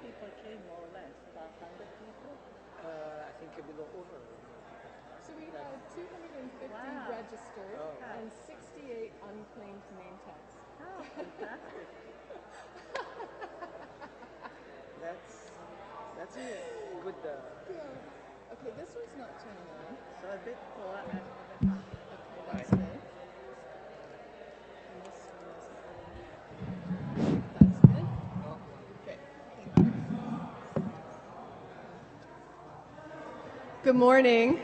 people came, more or less? About 100 people? I think a little over. So we had 250 registered and 68 unclaimed name tags. Oh, fantastic. That's a good. Yeah. Okay, this one's not turning on. So a bit for Okay, that's good. And this one is that's good. Okay, thank you. Good morning.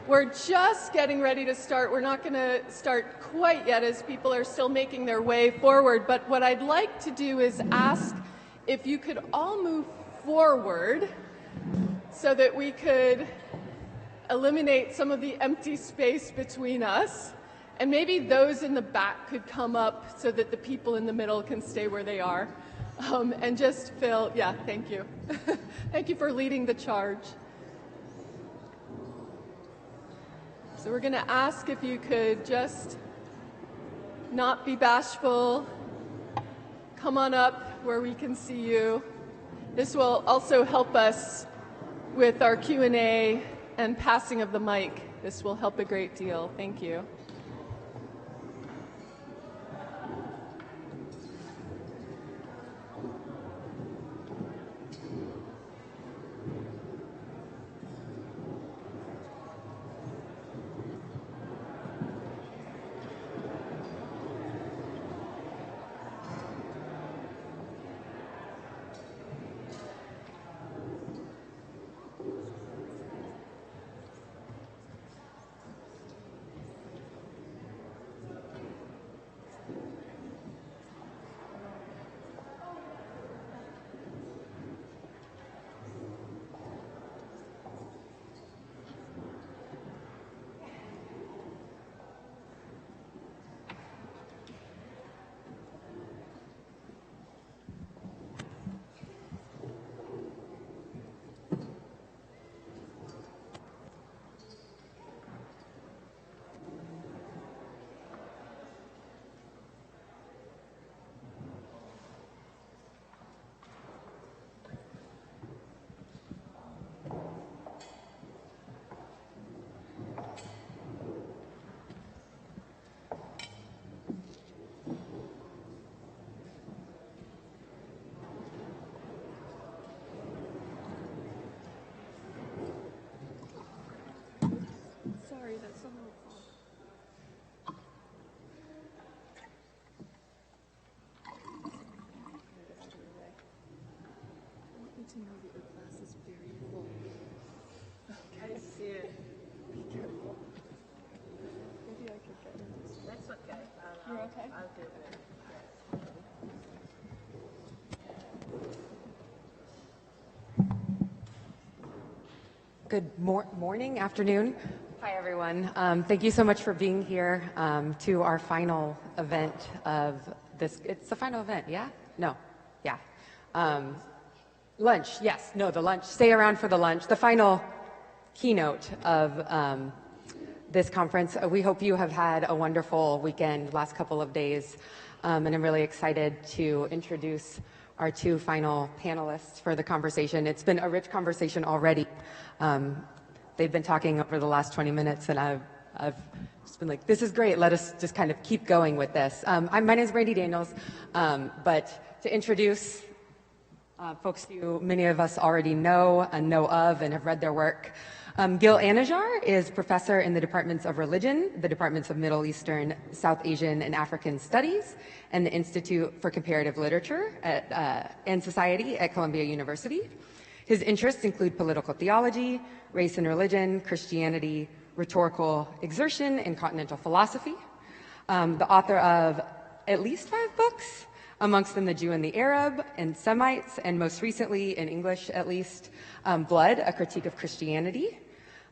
We're just getting ready to start. We're not going to start quite yet as people are still making their way forward. But what I'd like to do is ask if you could all move forward so that we could eliminate some of the empty space between us. And maybe those in the back could come up so that the people in the middle can stay where they are. And just fill, yeah, thank you. Thank you for leading the charge. So we're going to ask if you could just not be bashful. Come on up where we can see you. This will also help us with our Q&A and passing of the mic. This will help a great deal. Thank you. Sorry, that's a little far. I want you to know that your class is very full. I see it. Be careful. Maybe I could get in this. That's okay. You're okay? I'll do it. Good morning, afternoon. Hi, everyone. Thank you so much for being here to our final event of this. It's the final event, yeah? No, yeah. Lunch, yes. No, the lunch. Stay around for the lunch. The final keynote of this conference. We hope you have had a wonderful weekend, last couple of days, and I'm really excited to introduce our two final panelists for the conversation. It's been a rich conversation already. They've been talking over the last 20 minutes, and I've just been like, this is great. Let us just kind of keep going with this. My name is Brandy Daniels, but to introduce folks who many of us already know and know of and have read their work. Gil Anidjar is professor in the departments of religion, the departments of Middle Eastern, South Asian, and African Studies, and the Institute for Comparative Literature and Society at Columbia University. His interests include political theology, race and religion, Christianity, rhetorical exertion, and continental philosophy. The author of at least 5 books, amongst them The Jew and the Arab, and Semites, and most recently, in English at least, Blood, A Critique of Christianity,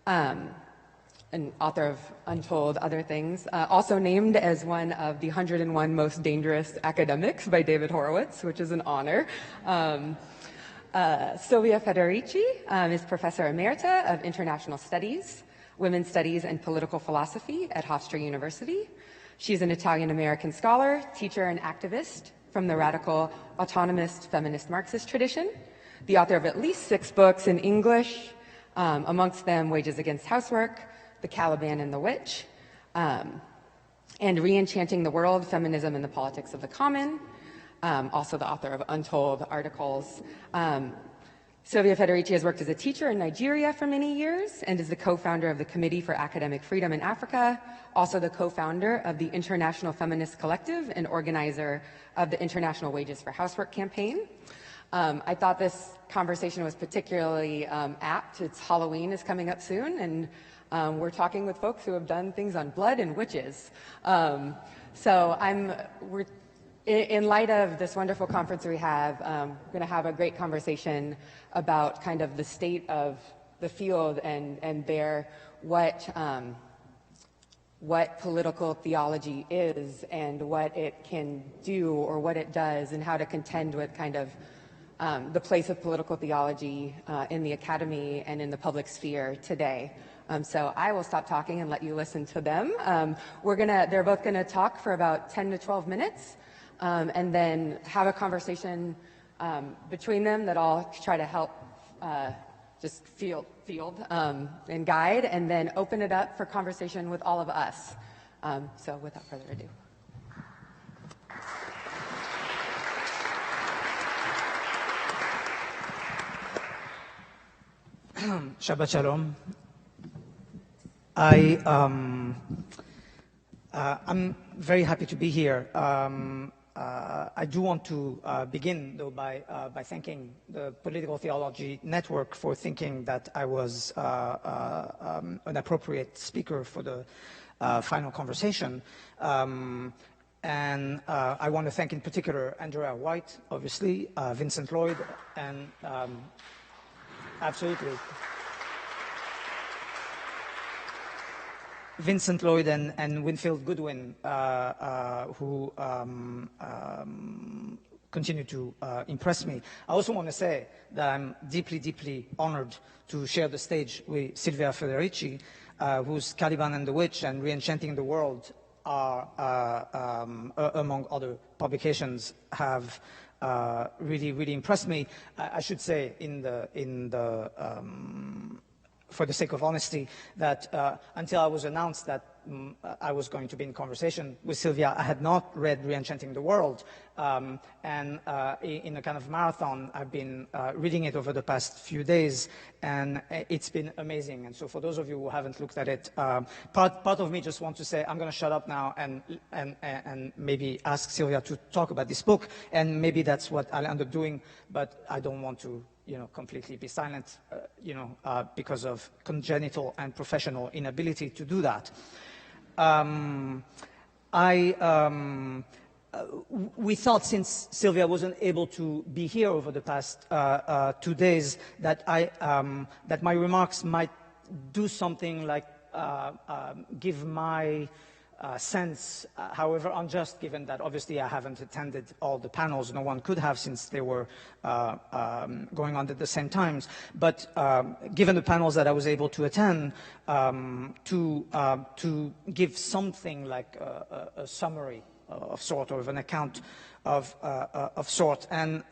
an author of untold other things, also named as one of the 101 most dangerous academics by David Horowitz, which is an honor. Silvia Federici is Professor Emerita of International Studies, Women's Studies, and Political Philosophy at Hofstra University. She's an Italian-American scholar, teacher, and activist from the radical autonomist feminist Marxist tradition. the author of at least 6 books in English, amongst them Wages Against Housework, The Caliban and the Witch, and Re-Enchanting the World, Feminism and the Politics of the Common, also the author of Untold articles. Silvia Federici has worked as a teacher in Nigeria for many years and is the co-founder of the Committee for Academic Freedom in Africa, also the co-founder of the International Feminist Collective and organizer of the International Wages for Housework campaign. I thought this conversation was particularly apt. It's Halloween is coming up soon, and we're talking with folks who have done things on blood and witches. In light of this wonderful conference we have, we're going to have a great conversation about kind of the state of the field and what political theology is and what it can do or what it does and how to contend with kind of the place of political theology in the academy and in the public sphere today. So I will stop talking and let you listen to them. They're both going to talk for about 10 to 12 minutes. And then have a conversation between them that I'll try to help just field and guide, and then open it up for conversation with all of us. So without further ado. Shabbat Shalom. I'm very happy to be here. I do want to begin, though, by thanking the Political Theology Network for thinking that I was an appropriate speaker for the final conversation. And I want to thank in particular Andrea White, obviously, Vincent Lloyd, and absolutely. Vincent Lloyd and Winfield Goodwin, who continue to impress me. I also want to say that I'm deeply, deeply honored to share the stage with Silvia Federici, whose Caliban and the Witch and Re-Enchanting the World are, among other publications, have really, really impressed me. I should say, for the sake of honesty, that until I was announced that I was going to be in conversation with Silvia, I had not read Re-Enchanting the World. In a kind of marathon, I've been reading it over the past few days, and it's been amazing. And so for those of you who haven't looked at it, part of me just wants to say, I'm going to shut up now and maybe ask Silvia to talk about this book, and maybe that's what I'll end up doing, but I don't want to completely be silent, because of congenital and professional inability to do that. We thought, since Silvia wasn't able to be here over the past 2 days, that that my remarks might do something like give my sense, however unjust, given that obviously I haven't attended all the panels. No one could have, since they were going on at the same times. But given the panels that I was able to attend, to give something like a summary of sort, or of an account of sort. And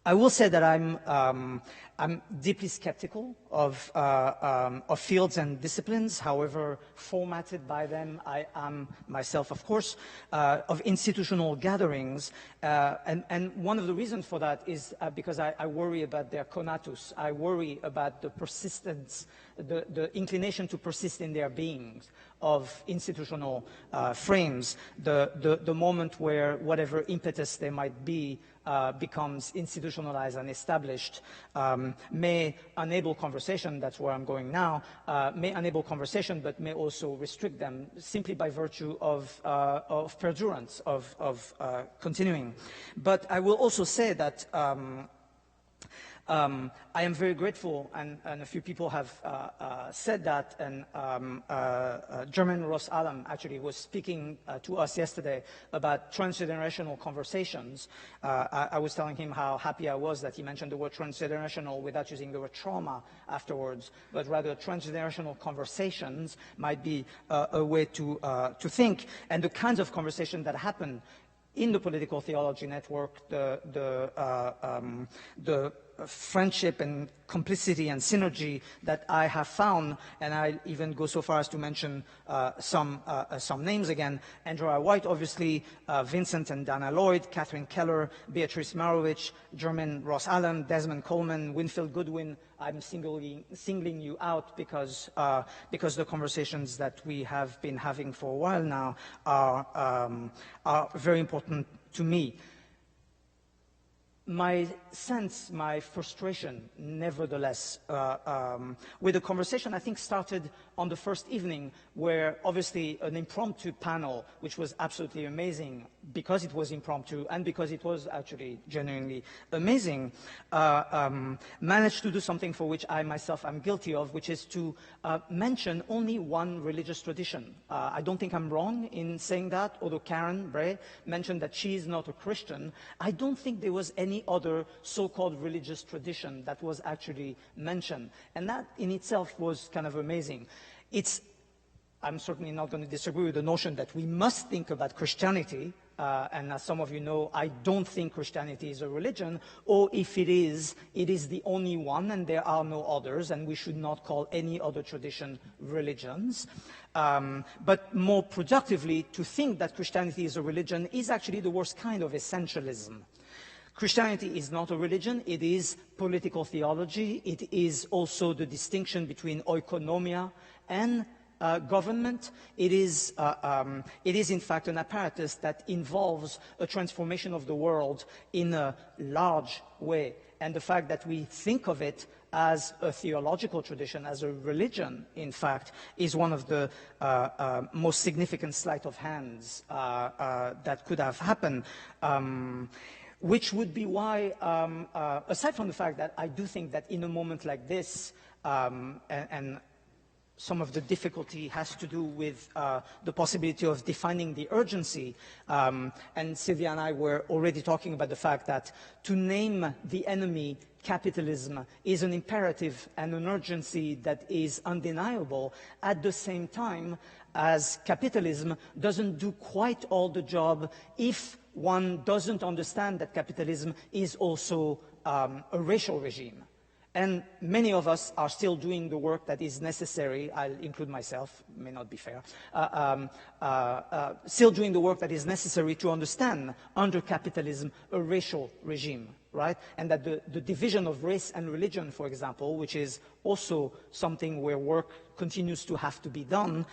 I will say that I'm deeply skeptical of fields and disciplines, however formatted by them I am myself, of course, of institutional gatherings. And one of the reasons for that is because I worry about their conatus. I worry about the persistence, the inclination to persist in their beings of institutional frames, the moment where whatever impetus there might be becomes institutionalized and established, may enable conversation, that's where I'm going now, may enable conversation, but may also restrict them simply by virtue of perdurance, of continuing. But I will also say that I am very grateful, and a few people have said that, and German Ross Adam actually was speaking to us yesterday about transgenerational conversations. I was telling him how happy I was that he mentioned the word transgenerational without using the word trauma afterwards, but rather transgenerational conversations might be a way to think, and the kinds of conversation that happen in the political theology network, the friendship and complicity and synergy that I have found, and I even go so far as to mention some names again: Andrea White, obviously, Vincent and Dana Lloyd, Catherine Keller, Beatrice Marowich, Jermaine Ross Allen, Desmond Coleman, Winfield Goodwin. I'm singling you out because the conversations that we have been having for a while now are very important to me. My sense, my frustration, nevertheless, with the conversation, I think, started on the first evening, where obviously an impromptu panel, which was absolutely amazing because it was impromptu and because it was actually genuinely amazing, managed to do something for which I myself am guilty of, which is to mention only one religious tradition. I don't think I'm wrong in saying that, although Karen Bray mentioned that she is not a Christian. I don't think there was any other so-called religious tradition that was actually mentioned. And that in itself was kind of amazing. I'm certainly not going to disagree with the notion that we must think about Christianity, and as some of you know, I don't think Christianity is a religion, or if it is the only one and there are no others, and we should not call any other tradition religions. But more productively, to think that Christianity is a religion is actually the worst kind of essentialism. Christianity is not a religion, it is political theology. It is also the distinction between oikonomia and government. It is in fact an apparatus that involves a transformation of the world in a large way. And the fact that we think of it as a theological tradition, as a religion, in fact, is one of the most significant sleight of hands that could have happened. Which would be why, aside from the fact that I do think that in a moment like this, and some of the difficulty has to do with the possibility of defining the urgency, and Silvia and I were already talking about the fact that to name the enemy capitalism is an imperative and an urgency that is undeniable, at the same time as capitalism doesn't do quite all the job if one doesn't understand that capitalism is also a racial regime. And many of us are still doing the work that is necessary. I'll include myself, may not be fair, still doing the work that is necessary to understand under capitalism a racial regime, right? And that the division of race and religion, for example, which is also something where work continues to have to be done,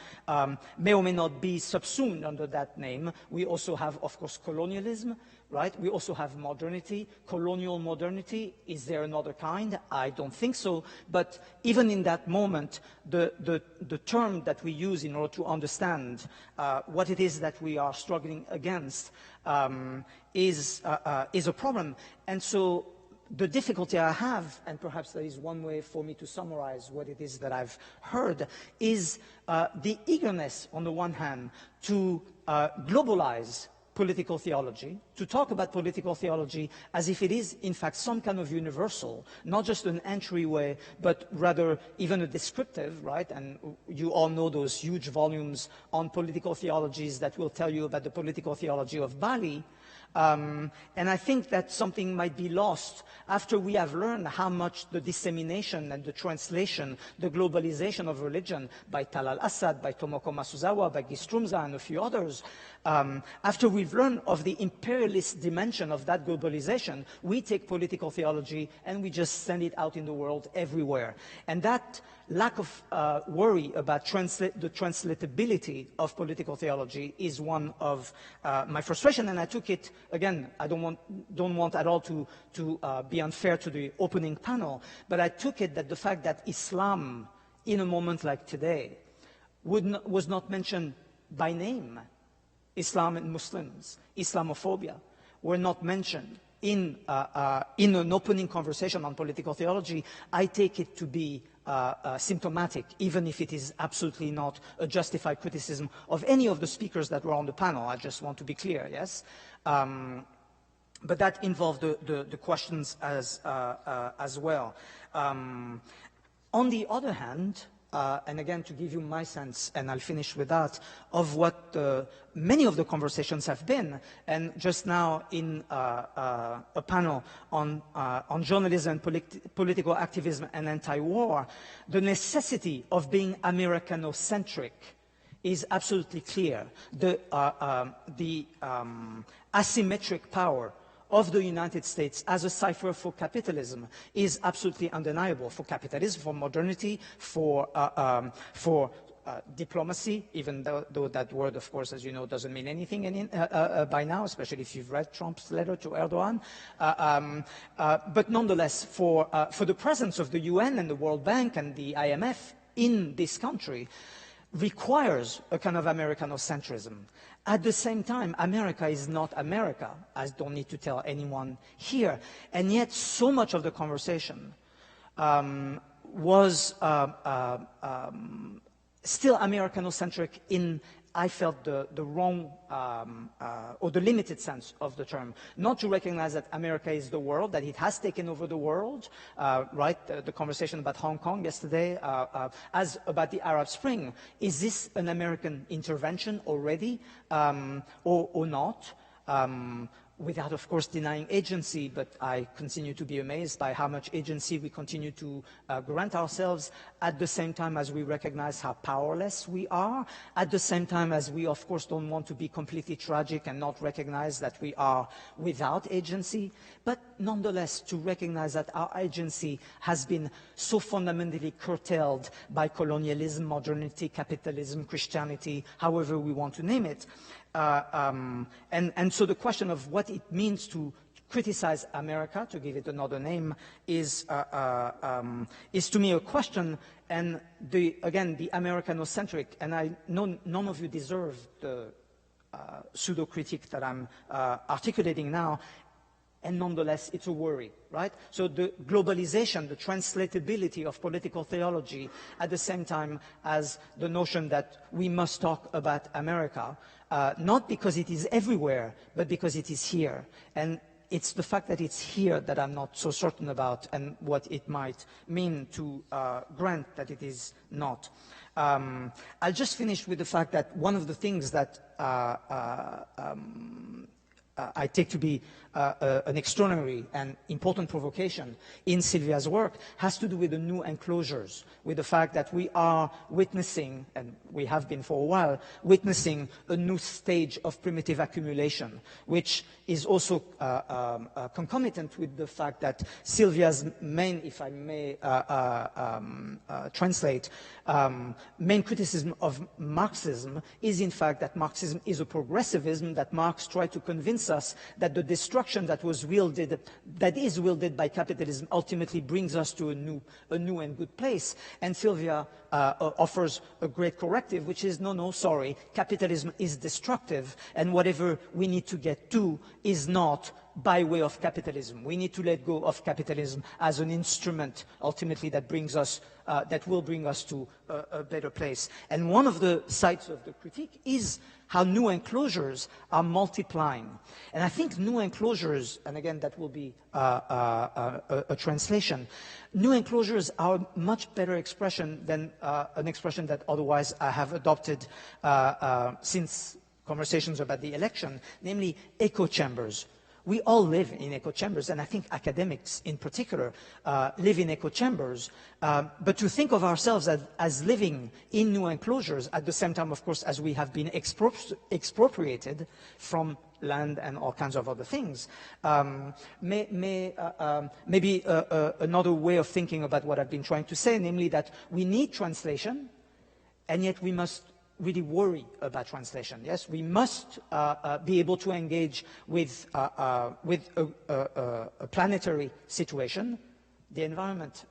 may or may not be subsumed under that name. We also have, of course, colonialism, right? We also have modernity, colonial modernity. Is there another kind? I don't think so. But even in that moment, the term that we use in order to understand what it is that we are struggling against is a problem. And so the difficulty I have, and perhaps that is one way for me to summarize what it is that I've heard, is the eagerness, on the one hand, to globalize political theology, to talk about political theology as if it is, in fact, some kind of universal, not just an entryway, but rather even a descriptive, right? And you all know those huge volumes on political theologies that will tell you about the political theology of Bali. And I think that something might be lost after we have learned how much the dissemination and the translation, the globalization of religion by Tal al-Assad, by Tomoko Masuzawa, by Gistrumza, and a few others, after we've learned of the imperialist dimension of that globalization, we take political theology and we just send it out in the world everywhere. And that lack of worry about the translatability of political theology is one of my frustration, and I took it, again, I don't want at all to be unfair to the opening panel, but I took it that the fact that Islam, in a moment like today, was not mentioned by name. Islam and Muslims, Islamophobia, were not mentioned in an opening conversation on political theology. I take it to be symptomatic, even if it is absolutely not a justified criticism of any of the speakers that were on the panel. I just want to be clear, yes? But that involved the questions as well. On the other hand, and again, to give you my sense, and I'll finish with that, of what many of the conversations have been. And just now in a panel on journalism, political activism, and anti-war, the necessity of being Americanocentric is absolutely clear. The asymmetric power of the United States as a cipher for capitalism is absolutely undeniable, for capitalism, for modernity, for diplomacy, even though that word, of course, as you know, doesn't mean anything by now, especially if you've read Trump's letter to Erdogan. But nonetheless, for the presence of the UN and the World Bank and the IMF in this country requires a kind of Americanocentrism. At the same time, America is not America. I don't need to tell anyone here. And yet, so much of the conversation was still Americanocentric in, I felt, the wrong or the limited sense of the term. Not to recognize that America is the world, that it has taken over the world, right? The conversation about Hong Kong yesterday, as about the Arab Spring. Is this an American intervention already or not? Without, of course, denying agency, but I continue to be amazed by how much agency we continue to grant ourselves at the same time as we recognize how powerless we are, at the same time as we, of course, don't want to be completely tragic and not recognize that we are without agency, but nonetheless to recognize that our agency has been so fundamentally curtailed by colonialism, modernity, capitalism, Christianity, however we want to name it. And so the question of what it means to criticize America, to give it another name, is to me a question. And again, the Americanocentric, and I know none of you deserve the pseudo-critique that I'm articulating now, and nonetheless, it's a worry, right? So the globalization, the translatability of political theology, at the same time as the notion that we must talk about America, not because it is everywhere, but because it is here. And it's the fact that it's here that I'm not so certain about, and what it might mean to grant that it is not. I'll just finish with the fact that one of the things that I take to be an extraordinary and important provocation in Silvia's work has to do with the new enclosures, with the fact that we are witnessing, and we have been for a while, witnessing a new stage of primitive accumulation, which is also concomitant with the fact that Silvia's main, if I may translate, main criticism of Marxism is in fact that Marxism is a progressivism, that Marx tried to convince us that the destruction that is wielded by capitalism ultimately brings us to a new and good place. And Silvia offers a great corrective, which is, no, sorry, capitalism is destructive, and whatever we need to get to is not by way of capitalism. We need to let go of capitalism as an instrument, ultimately, that brings us, that will bring us to a better place. And one of the sides of the critique is how new enclosures are multiplying. And I think new enclosures, and again, that will be a translation, new enclosures are a much better expression than an expression that otherwise I have adopted since conversations about the election, namely echo chambers. We all live in echo chambers, and I think academics in particular live in echo chambers. But to think of ourselves as living in new enclosures at the same time, of course, as we have been expropriated from land and all kinds of other things, maybe another way of thinking about what I've been trying to say, namely that we need translation, and yet we must really worry about translation. Yes, we must be able to engage with a planetary situation. The environment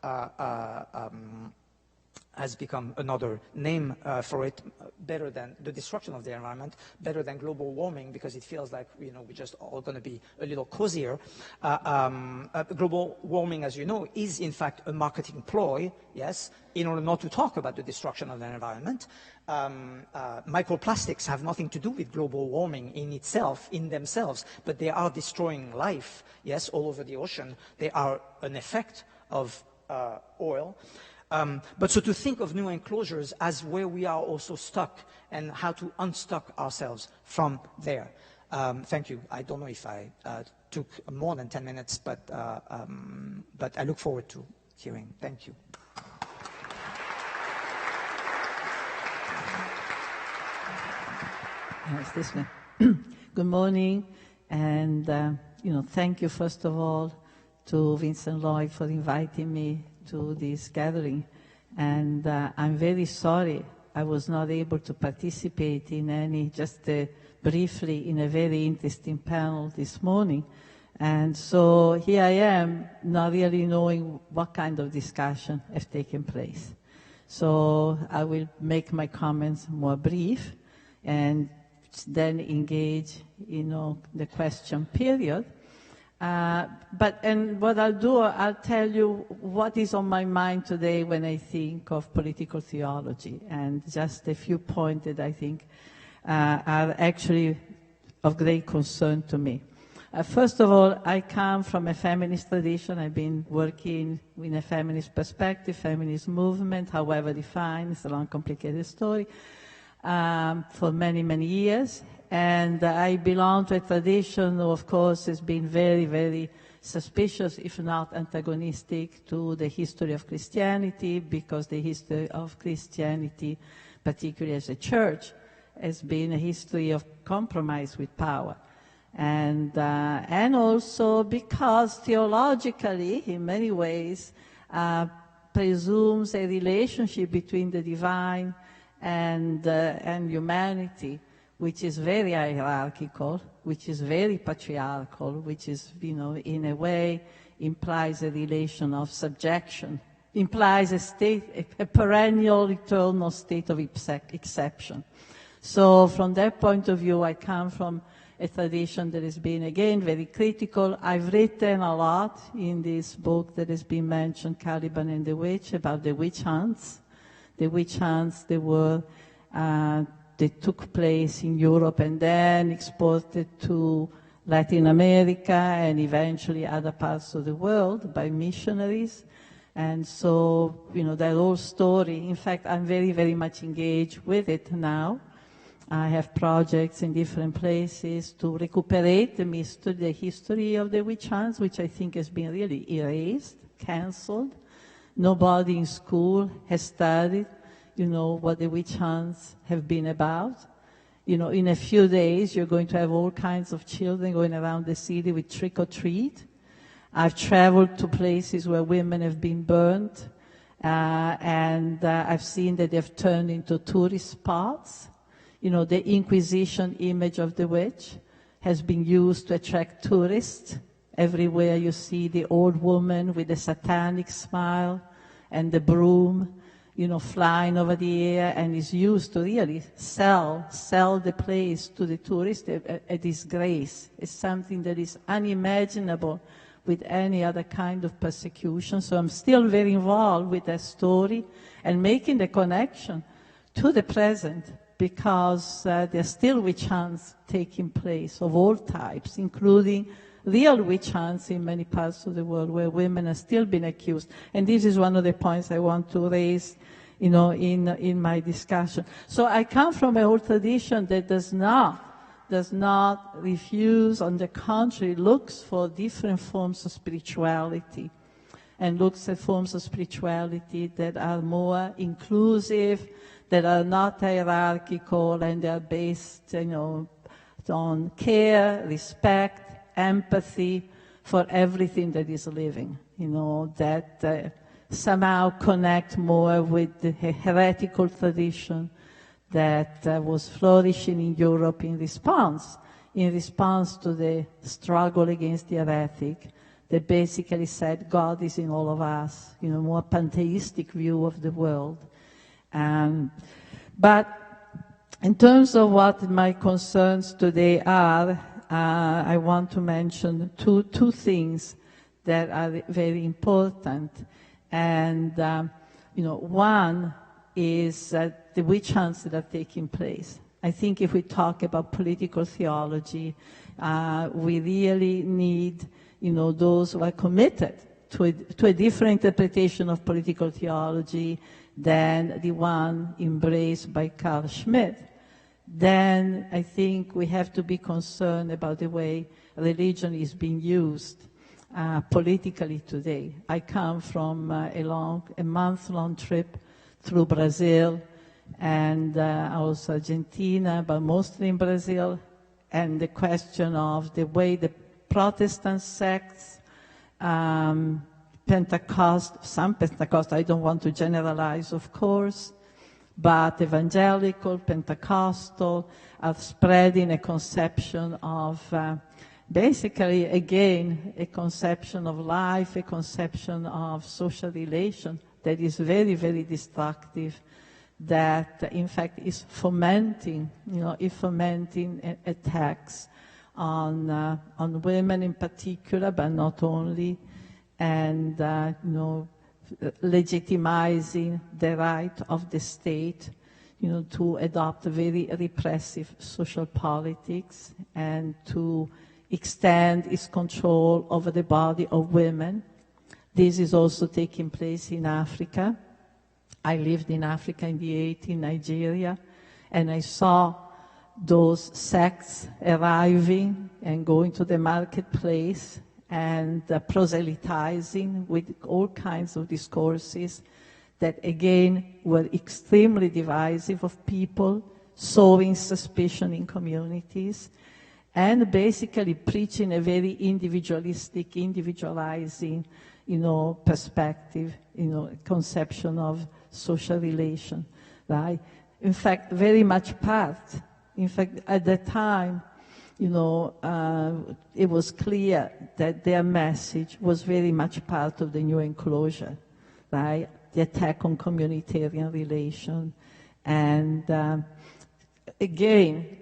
has become another name for it, better than the destruction of the environment, better than global warming, because it feels like, we're just all going to be a little cozier. Global warming, as you know, is in fact a marketing ploy, yes, in order not to talk about the destruction of the environment. Microplastics have nothing to do with global warming in themselves, but they are destroying life, yes, all over the ocean. They are an effect of oil. But so to think of new enclosures as where we are also stuck and how to unstuck ourselves from there. Thank you. I don't know if I took more than 10 minutes, but I look forward to hearing. Thank you. Yes, this one. Good morning, and thank you first of all to Vincent Lloyd for inviting me to this gathering. And I'm very sorry I was not able to participate in any, just briefly, in a very interesting panel this morning. And so here I am, not really knowing what kind of discussion has taken place. So I will make my comments more brief and then engage, the question period. And what I'll do, I'll tell you what is on my mind today when I think of political theology, and just a few points that I think are actually of great concern to me. First of all, I come from a feminist tradition. I've been working in a feminist perspective, feminist movement, however defined, it's a long, complicated story, for many, many years. And I belong to a tradition who, of course, has been very, very suspicious, if not antagonistic, to the history of Christianity, because the history of Christianity, particularly as a church, has been a history of compromise with power. And also because theologically, in many ways, presumes a relationship between the divine and humanity, which is very hierarchical, which is very patriarchal, which is, in a way, implies a relation of subjection, implies a perennial, eternal state of exception. So from that point of view, I come from a tradition that has been, again, very critical. I've written a lot in this book that has been mentioned, Caliban and the Witch, about the witch hunts. The witch hunts, they took place in Europe and then exported to Latin America and eventually other parts of the world by missionaries. And so, that whole story, in fact, I'm very, very much engaged with it now. I have projects in different places to recuperate the history of the witch hunts, which I think has been really erased, cancelled. Nobody in school has studied what the witch hunts have been about. In a few days, you're going to have all kinds of children going around the city with trick-or-treat. I've traveled to places where women have been burnt, and I've seen that they've turned into tourist spots. The Inquisition image of the witch has been used to attract tourists. Everywhere you see the old woman with the satanic smile and the broom, flying over the air, and is used to really sell the place to the tourist, a disgrace. It's something that is unimaginable with any other kind of persecution. So I'm still very involved with that story and making the connection to the present, because there are still witch hunts taking place of all types, including real witch hunts in many parts of the world where women are still being accused. And this is one of the points I want to raise, in my discussion. So I come from a whole tradition that does not refuse, on the contrary, looks for different forms of spirituality and looks at forms of spirituality that are more inclusive, that are not hierarchical, and they are based, on care, respect, empathy for everything that is living, that somehow connect more with the heretical tradition that was flourishing in Europe in response to the struggle against the heretic, that basically said God is in all of us, more pantheistic view of the world. But in terms of what my concerns today are, I want to mention two things that are very important. And, one is the witch hunts that are taking place. I think if we talk about political theology, we really need, those who are committed to a different interpretation of political theology than the one embraced by Carl Schmitt, then I think we have to be concerned about the way religion is being used politically today. I come from a month-long trip through Brazil and also Argentina, but mostly in Brazil, and the question of the way the Protestant sects, some Pentecost, I don't want to generalize, of course, but evangelical, Pentecostal, are spreading a conception of, basically, again, a conception of life, a conception of social relation that is very, very destructive, that, in fact, is fomenting, attacks on women in particular, but not only, and, legitimizing the right of the state, to adopt very repressive social politics and to extend its control over the body of women. This is also taking place in Africa. I lived in Africa in the 80s, in Nigeria, and I saw those sects arriving and going to the marketplace and proselytizing with all kinds of discourses that, again, were extremely divisive of people, sowing suspicion in communities, and basically preaching a very individualistic, individualizing, perspective, conception of social relation, right? In fact, very much part. In fact, at that time, it was clear that their message was very much part of the new enclosure, right? The attack on communitarian relation, and again,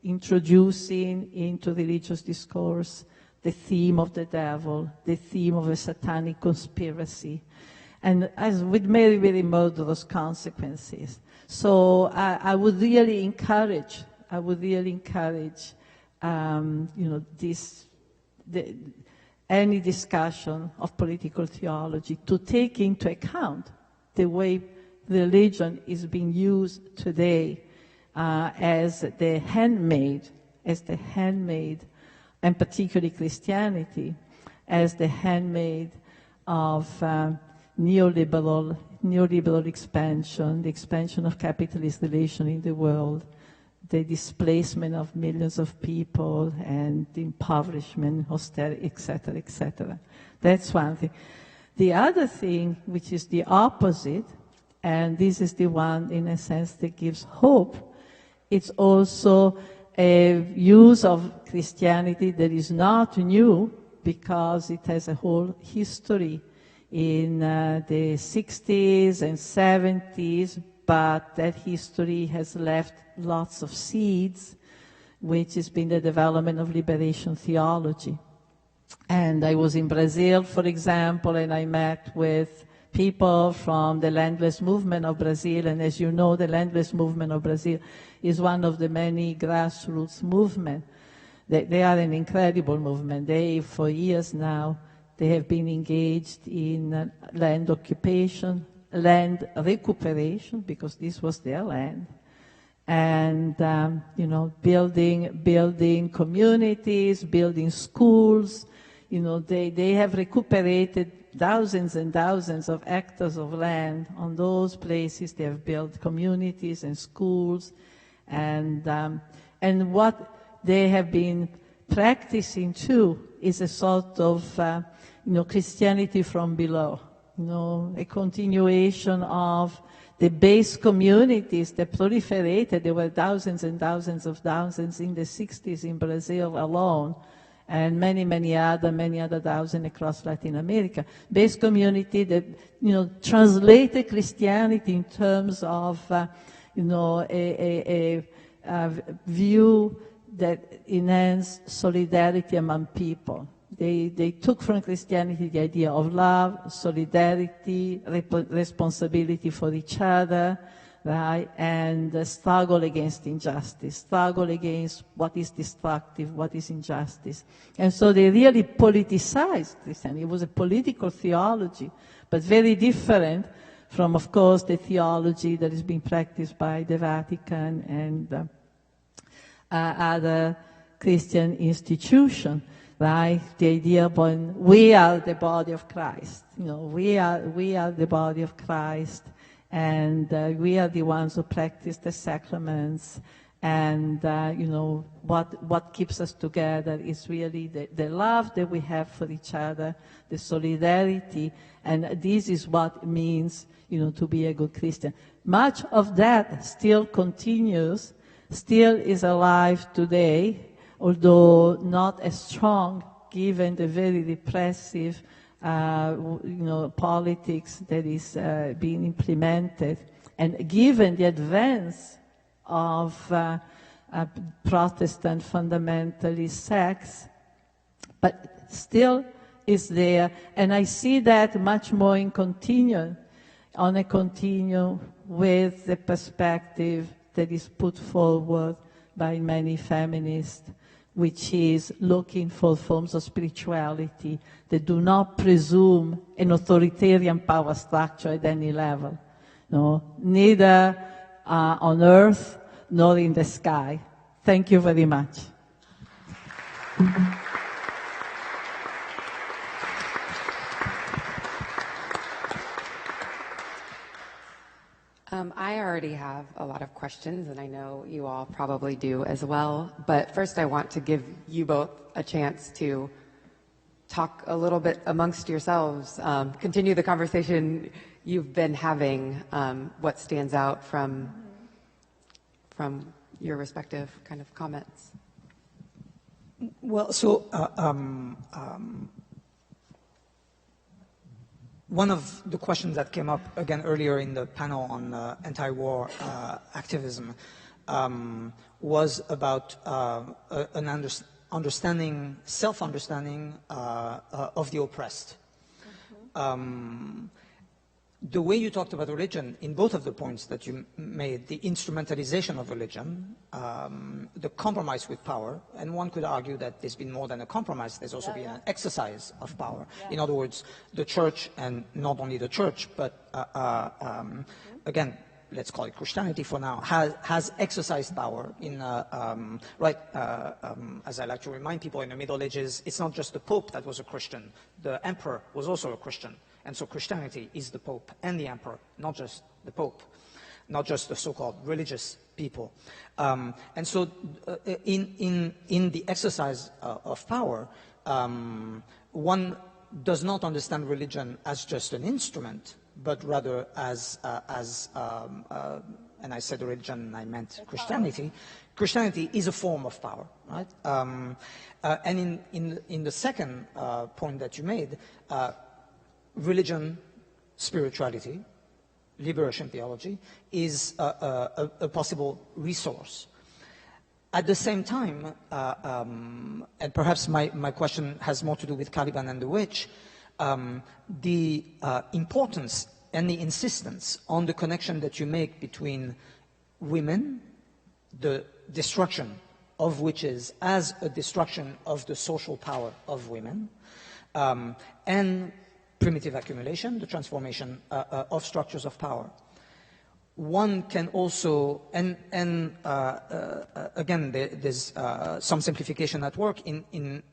introducing into religious discourse the theme of the devil, the theme of a satanic conspiracy, and as with very, very murderous consequences. So I would really encourage, any discussion of political theology to take into account the way religion is being used today as the handmaid, and particularly Christianity, as the handmaid of neoliberal expansion, the expansion of capitalist relation in the world, the displacement of millions of people, and the impoverishment, austerity, etc., etc. That's one thing. The other thing, which is the opposite, and this is the one, in a sense, that gives hope, it's also a use of Christianity that is not new, because it has a whole history in the 60s and 70s, but that history has left lots of seeds, which has been the development of liberation theology. And I was in Brazil, for example, and I met with people from the landless movement of Brazil. And as you know, the landless movement of Brazil is one of the many grassroots movements. They are an incredible movement. For years now, they have been engaged in land occupation, land recuperation, because this was their land, and building communities, building schools. They have recuperated thousands and thousands of hectares of land on those places. They have built communities and schools, and what they have been practicing too is a sort of Christianity from below. A continuation of the base communities that proliferated. There were thousands and thousands of thousands in the 60s in Brazil alone, and many other thousands across Latin America. Base community that, translated Christianity in terms of, a view that enhanced solidarity among people. They took from Christianity the idea of love, solidarity, responsibility for each other, right? And struggle against injustice, struggle against what is destructive, what is injustice. And so they really politicized Christianity. It was a political theology, but very different from, of course, the theology that is being practiced by the Vatican and other Christian institutions. Right? The idea when we are the body of Christ. You know, we are the body of Christ, and we are the ones who practice the sacraments. And you know, what keeps us together is really the love that we have for each other, the solidarity, and this is what it means, you know, to be a good Christian. Much of that still continues, still is alive today, although not as strong, given the very repressive, politics that is being implemented, and given the advance of Protestant fundamentalist sects, but still is there, and I see that much more in continuum with the perspective that is put forward by many feminists, which is looking for forms of spirituality that do not presume an authoritarian power structure at any level, no, neither on earth nor in the sky. Thank you very much. I already have a lot of questions, and I know you all probably do as well. But first, I want to give you both a chance to talk a little bit amongst yourselves, continue the conversation you've been having. What stands out from your respective kind of comments? Well, so one of the questions that came up again earlier in the panel on anti-war activism was about an understanding, self-understanding of the oppressed. The way you talked about religion in both of the points that you made, the instrumentalization of religion, the compromise with power, and one could argue that there's been more than a compromise, there's also been an exercise of power. In other words, the church, and not only the church, but again, let's call it Christianity for now, has exercised power in, as I like to remind people, in the Middle Ages, it's not just the Pope that was a Christian, the Emperor was also a Christian. And so Christianity is the Pope and the Emperor, not just the Pope, not just the so-called religious people. And so in the exercise of power, one does not understand religion as just an instrument, but rather as and I said religion, I meant Christianity. Christianity is a form of power, right? And in the second point that you made, religion, spirituality, liberation theology is a possible resource. At the same time, and perhaps my question has more to do with Caliban and the witch, the importance and the insistence on the connection that you make between women, the destruction of witches as a destruction of the social power of women, and primitive accumulation, the transformation of structures of power. One can also, and again, there's some simplification at work in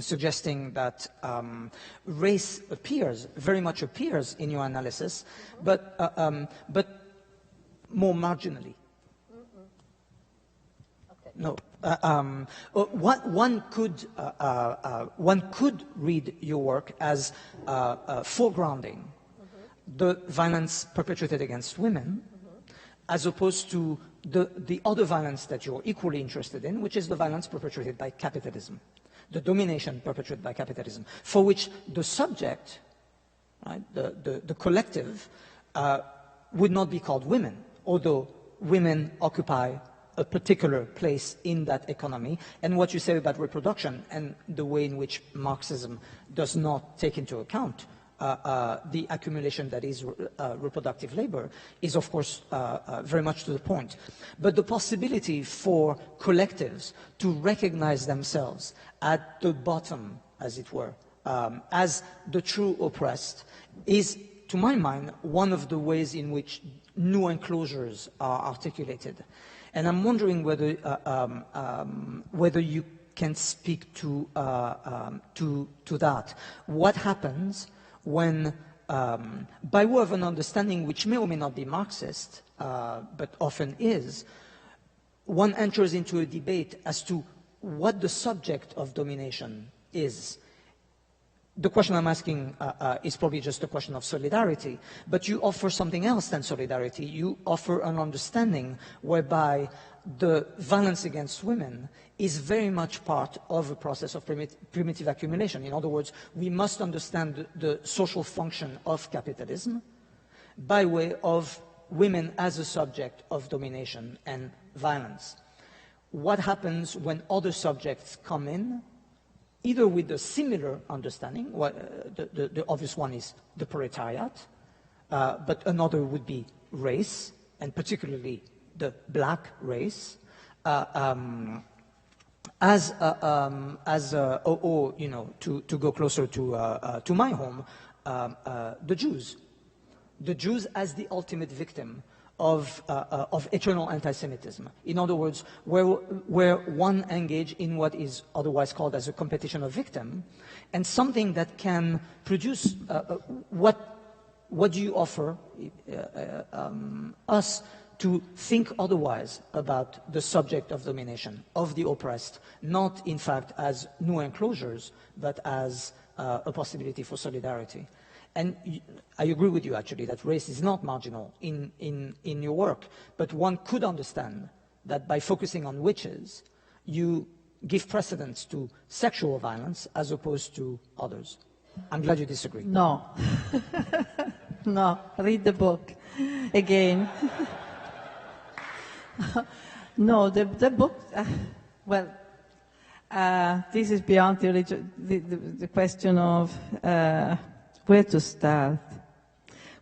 suggesting that race very much appears in your analysis, but more marginally. No. One could read your work as foregrounding the violence perpetrated against women, as opposed to the other violence that you're equally interested in, which is the violence perpetrated by capitalism, the domination perpetrated by capitalism, for which the subject, right, the collective, would not be called women, although women occupy a particular place in that economy. And what you say about reproduction and the way in which Marxism does not take into account the accumulation that is reproductive labor is, of course, very much to the point. But the possibility for collectives to recognize themselves at the bottom, as it were, as the true oppressed, is, to my mind, one of the ways in which new enclosures are articulated. And I'm wondering whether, whether you can speak to that. What happens when, by way of an understanding which may or may not be Marxist, but often is, one enters into a debate as to what the subject of domination is. The question I'm asking is probably just a question of solidarity, but you offer something else than solidarity. You offer an understanding whereby the violence against women is very much part of a process of primitive accumulation. In other words, we must understand the social function of capitalism by way of women as a subject of domination and violence. What happens when other subjects come in, either with a similar understanding, the obvious one is the proletariat, but another would be race, and particularly the black race, or you know, to go closer to my home, the Jews. The Jews as the ultimate victim of eternal anti-Semitism. In other words, where one engage in what is otherwise called as a competition of victim, and something that can produce what do you offer us to think otherwise about the subject of domination, of the oppressed, not in fact as new enclosures, but as a possibility for solidarity. And I agree with you, actually, that race is not marginal in your work, but one could understand that by focusing on witches, you give precedence to sexual violence as opposed to others. I'm glad you disagree. No. No, read the book again. No, the book, well, this is beyond the question of where to start.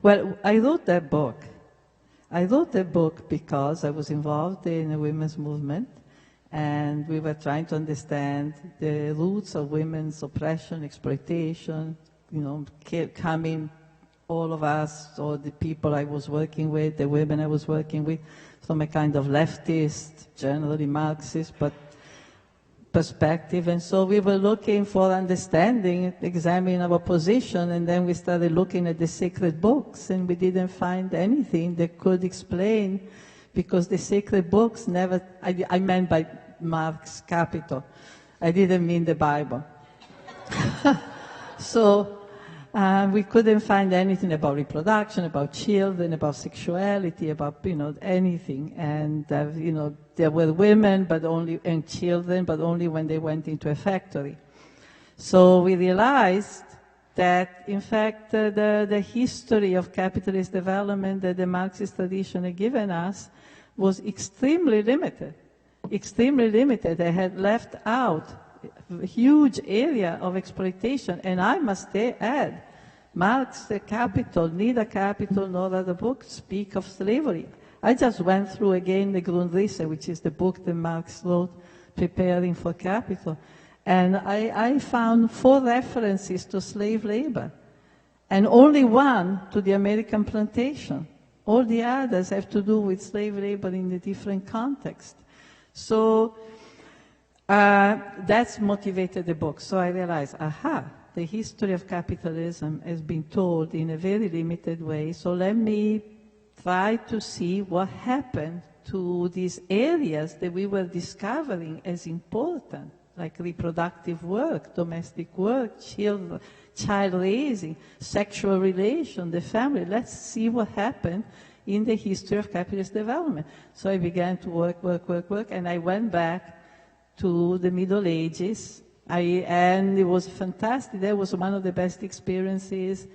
Well, I wrote that book. I wrote that book because I was involved in a women's movement, and we were trying to understand the roots of women's oppression, exploitation, you know, coming, all of us, or the people I was working with, the women I was working with, from a kind of leftist, generally Marxist, but perspective. And so we were looking for understanding, examining our position, and then we started looking at the sacred books, and we didn't find anything that could explain, because the sacred books never, I meant by Marx Capital, I didn't mean the Bible. So we couldn't find anything about reproduction, about children, about sexuality, about, you know, anything. And, you know, there were women but only, and children, but only when they went into a factory. So we realized that, in fact, the history of capitalist development that the Marxist tradition had given us was extremely limited. Extremely limited. They had left out a huge area of exploitation. And I must add, Marx, the Capital, neither Capital nor other books speak of slavery. I just went through again the Grundrisse, which is the book that Marx wrote preparing for Capital. And I found 4 references to slave labor, and only 1 to the American plantation. All the others have to do with slave labor in a different context. So that's motivated the book. So I realized, aha, the history of capitalism has been told in a very limited way. So let me try to see what happened to these areas that we were discovering as important, like reproductive work, domestic work, child raising, sexual relation, the family. Let's see what happened in the history of capitalist development. So I began to work, and I went back to the Middle Ages, and it was fantastic. That was one of the best experiences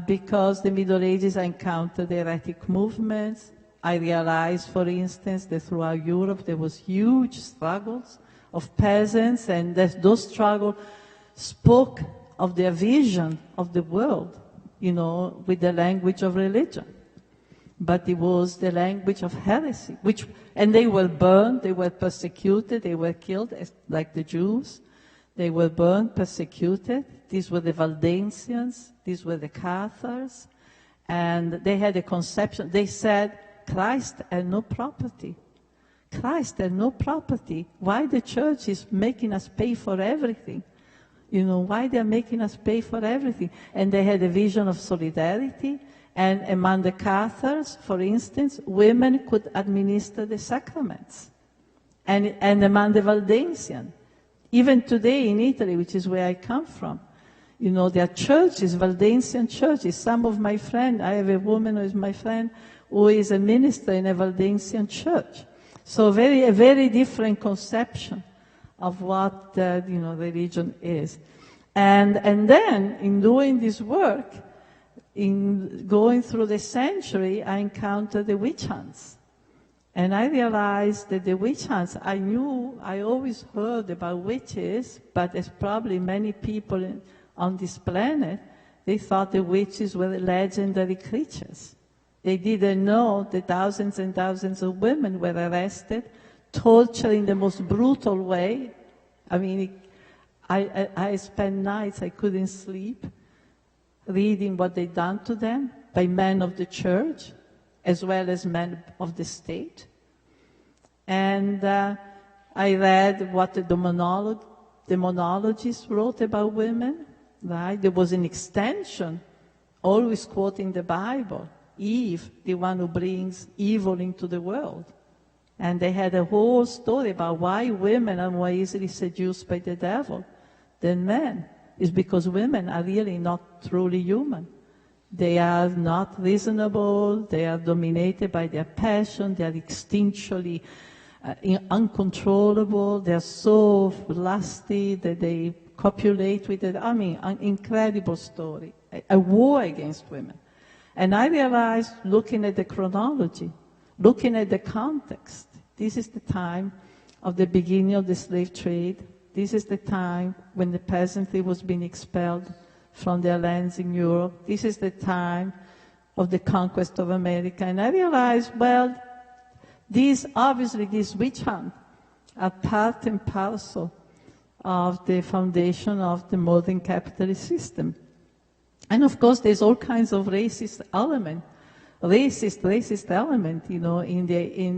because the Middle Ages I encountered erratic movements. I realized, for instance, that throughout Europe there was huge struggles of peasants, and that those struggles spoke of their vision of the world, with the language of religion. But it was the language of heresy, and they were burned, they were persecuted, they were killed, like the Jews. They were burned, persecuted. These were the Valdensians, these were the Cathars, and they had a conception. They said, Christ had no property. Christ had no property. Why the church is making us pay for everything? Why they're making us pay for everything? And they had a vision of solidarity. And among the Cathars, for instance, women could administer the sacraments. And among the Valdensians, even today in Italy, which is where I come from, there are churches, Valdensian churches. Some of my friends, I have a woman who is my friend, who is a minister in a Valdensian church. So a very different conception of what religion is. And then, in doing this work, in going through the century, I encountered the witch hunts. And I realized that the witch hunts, I always heard about witches, but as probably many people on this planet, they thought the witches were legendary creatures. They didn't know that thousands and thousands of women were arrested, tortured in the most brutal way. I mean, I spent nights I couldn't sleep, reading what they'd done to them by men of the church, as well as men of the state. And I read what the demonologists wrote about women, right? There was an extension, always quoting the Bible, Eve, the one who brings evil into the world. And they had a whole story about why women are more easily seduced by the devil than men. It's because women are really not truly human. They are not reasonable, they are dominated by their passion, they are instinctually uncontrollable, they are so lusty that they copulate with it. I mean, an incredible story, a war against women. And I realized, looking at the chronology, looking at the context, this is the time of the beginning of the slave trade. This is the time when the peasantry was being expelled from their lands in Europe. This is the time of the conquest of America. And I realized, well, these witch hunts are part and parcel of the foundation of the modern capitalist system. And of course, there's all kinds of racist element, in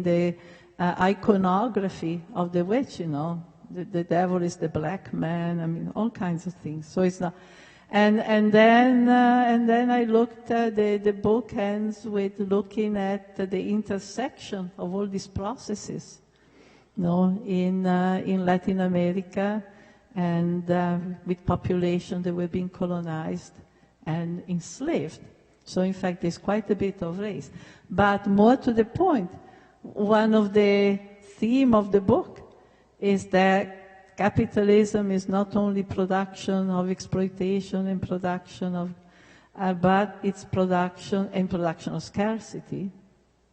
the iconography of the witch, The devil is the black man. I mean, all kinds of things. So it's not. And then I looked. The book ends with looking at the intersection of all these processes, in Latin America, and with population that were being colonized and enslaved. So in fact, there's quite a bit of race. But more to the point, one of the themes of the book is that capitalism is not only production of exploitation and production of, but it's production of scarcity,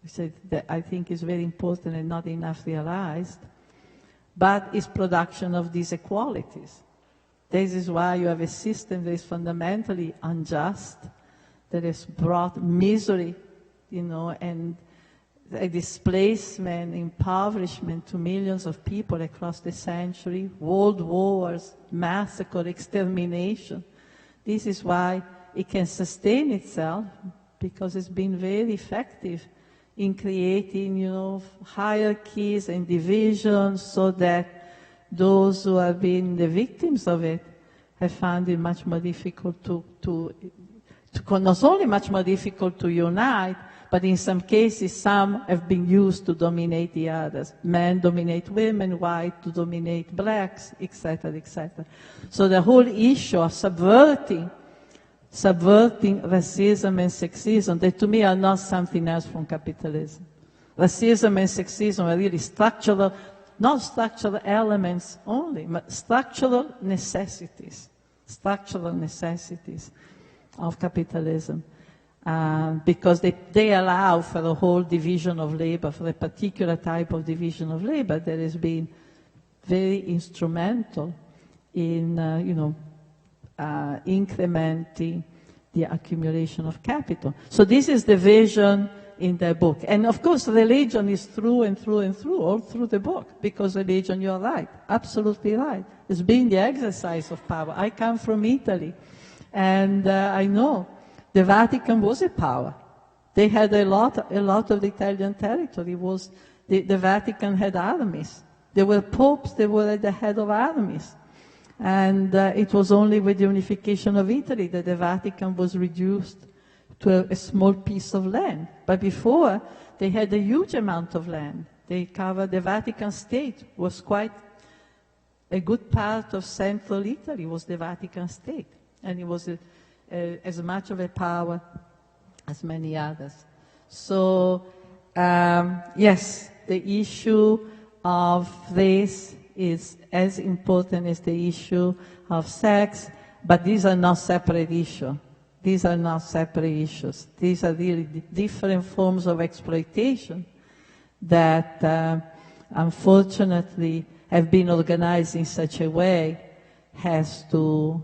which I think is very important and not enough realized, but it's production of these inequalities. This is why you have a system that is fundamentally unjust, that has brought misery, and a displacement, impoverishment to millions of people across the century, world wars, massacre, extermination. This is why it can sustain itself, because it's been very effective in creating, hierarchies and divisions, so that those who have been the victims of it have found it much more difficult not only much more difficult to unite, but in some cases, some have been used to dominate the others. Men dominate women, white to dominate blacks, etc., etc. So the whole issue of subverting racism and sexism, that to me are not something else from capitalism. Racism and sexism are really structural, not structural elements only, but structural necessities of capitalism. Because they allow for a whole division of labor, for a particular type of division of labor that has been very instrumental in, incrementing the accumulation of capital. So this is the vision in the book. And of course, religion is through and through and through, all through the book, because religion, you're right, absolutely right. It's been the exercise of power. I come from Italy, and I know the Vatican was a power. They had a lot of the Italian territory. The Vatican had armies. There were popes, they were at the head of armies. And it was only with the unification of Italy that the Vatican was reduced to a small piece of land. But before, they had a huge amount of land. They covered, the Vatican State was quite a good part of central Italy was the Vatican State. And it was as much of a power as many others. So, yes, the issue of race is as important as the issue of sex, but these are not separate issues. These are not separate issues. These are really different forms of exploitation that unfortunately have been organized in such a way as to,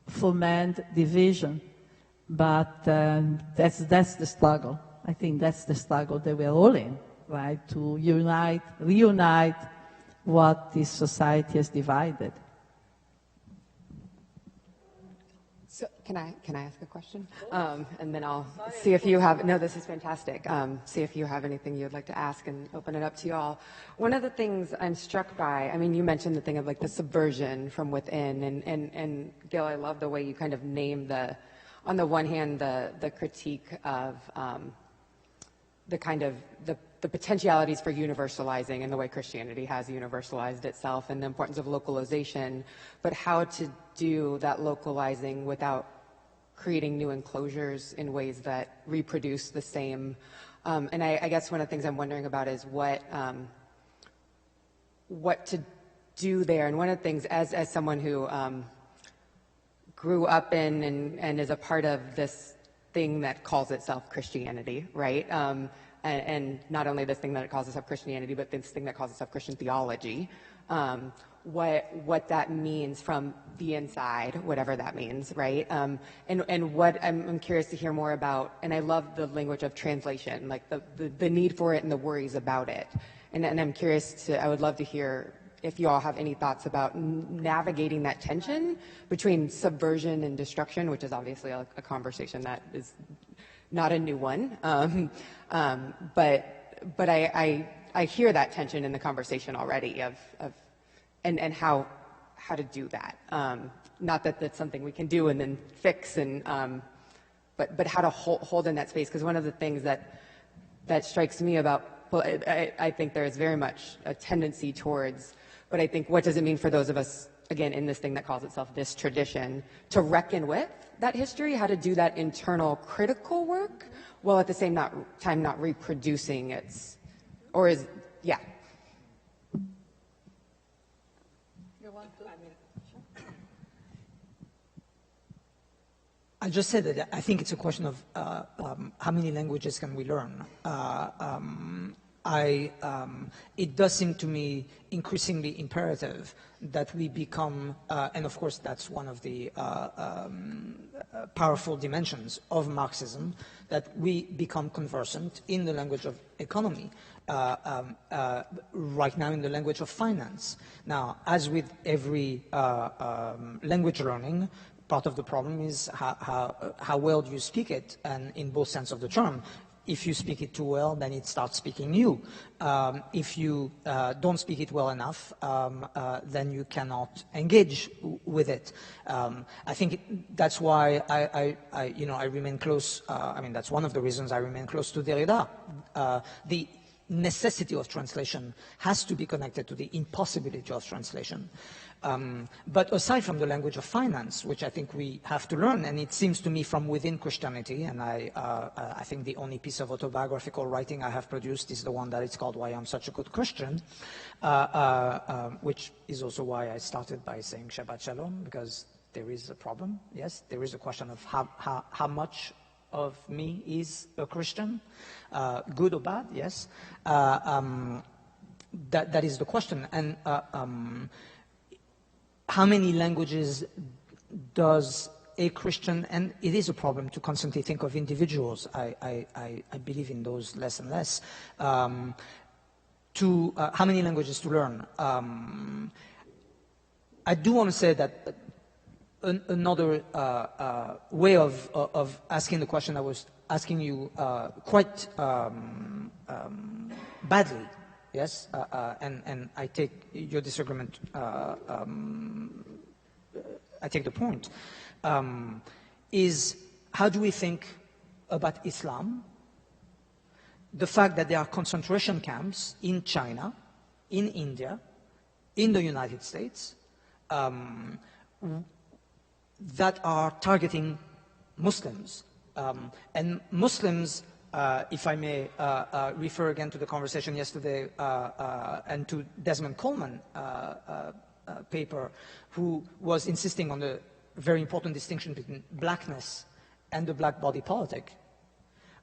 foment division. But that's the struggle. I think that's the struggle that we're all in, right? To reunite what this society has divided. So can I ask a question? And then I'll see if you have, no, this is fantastic. See if you have anything you'd like to ask and open it up to you all. One of the things I'm struck by, I mean, you mentioned the thing of like the subversion from within, and Gil, I love the way you kind of name on the one hand, the critique of the kind of the potentialities for universalizing and the way Christianity has universalized itself and the importance of localization, but how to do that localizing without creating new enclosures in ways that reproduce the same. And I guess one of the things I'm wondering about is what to do there. And one of the things, as someone who grew up in and is a part of this thing that calls itself Christianity, right? And not only this thing that it calls itself Christianity, but this thing that calls itself Christian theology, what that means from the inside, whatever that means, right? And what I'm curious to hear more about, and I love the language of translation, like the need for it and the worries about it. And I'm curious I would love to hear if you all have any thoughts about navigating that tension between subversion and destruction, which is obviously a conversation that is not a new one, but I hear that tension in the conversation already and how to do that. Not that that's something we can do and then fix, but how to hold in that space. Because one of the things that strikes me about, I think there is very much a tendency towards, but I think what does it mean for those of us, again, in this thing that calls itself this tradition, to reckon with that history, how to do that internal critical work, while at the same time not reproducing yeah. I just said that I think it's a question of how many languages can we learn. It does seem to me increasingly imperative that we become, and of course that's one of the powerful dimensions of Marxism, that we become conversant in the language of economy, right now in the language of finance. Now, as with every language learning, part of the problem is how well do you speak it, and in both sense of the term. If you speak it too well, then it starts speaking you. If you don't speak it well enough, then you cannot engage with it. I think that's why I remain close. I mean, that's one of the reasons I remain close to Derrida. The necessity of translation has to be connected to the impossibility of translation. But aside from the language of finance, which I think we have to learn, and it seems to me from within Christianity, and I think the only piece of autobiographical writing I have produced is the one that is called Why I'm Such a Good Christian, which is also why I started by saying Shabbat Shalom, because there is a problem, yes, there is a question of how much of me is a Christian, good or bad, yes. That is the question. And how many languages does a Christian, and it is a problem to constantly think of individuals, I believe in those less and less, how many languages to learn. I do want to say that another way of asking the question I was asking you quite badly, yes, and I take your disagreement, I take the point, is how do we think about Islam? The fact that there are concentration camps in China, in India, in the United States, that are targeting Muslims. And Muslims, if I may refer again to the conversation yesterday and to Desmond Coleman paper, who was insisting on the very important distinction between blackness and the black body politic.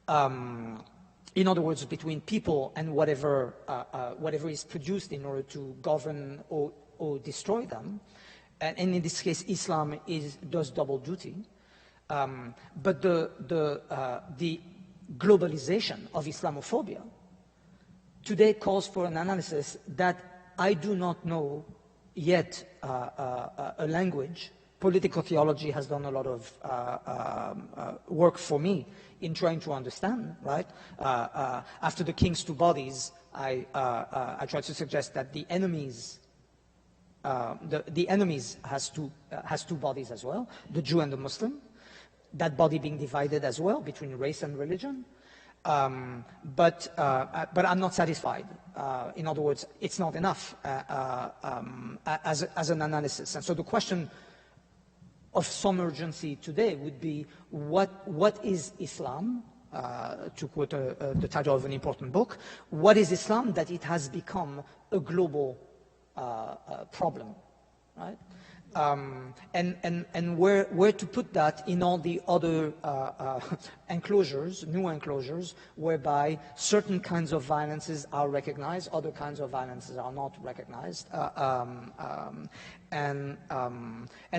In other words, between people and whatever is produced in order to govern or destroy them. And in this case, Islam does double duty. But the globalization of Islamophobia today calls for an analysis that I do not know yet a language. Political theology has done a lot of work for me in trying to understand, right? After the king's two bodies, I tried to suggest that the enemies has two bodies as well, the Jew and the Muslim, that body being divided as well between race and religion. But I'm not satisfied. In other words, it's not enough as an analysis. And so the question of some urgency today would be, what is Islam? To quote the title of an important book, what is Islam that it has become a global problem, right? And where to put that in all the other enclosures, new enclosures, whereby certain kinds of violences are recognized, other kinds of violences are not recognized. And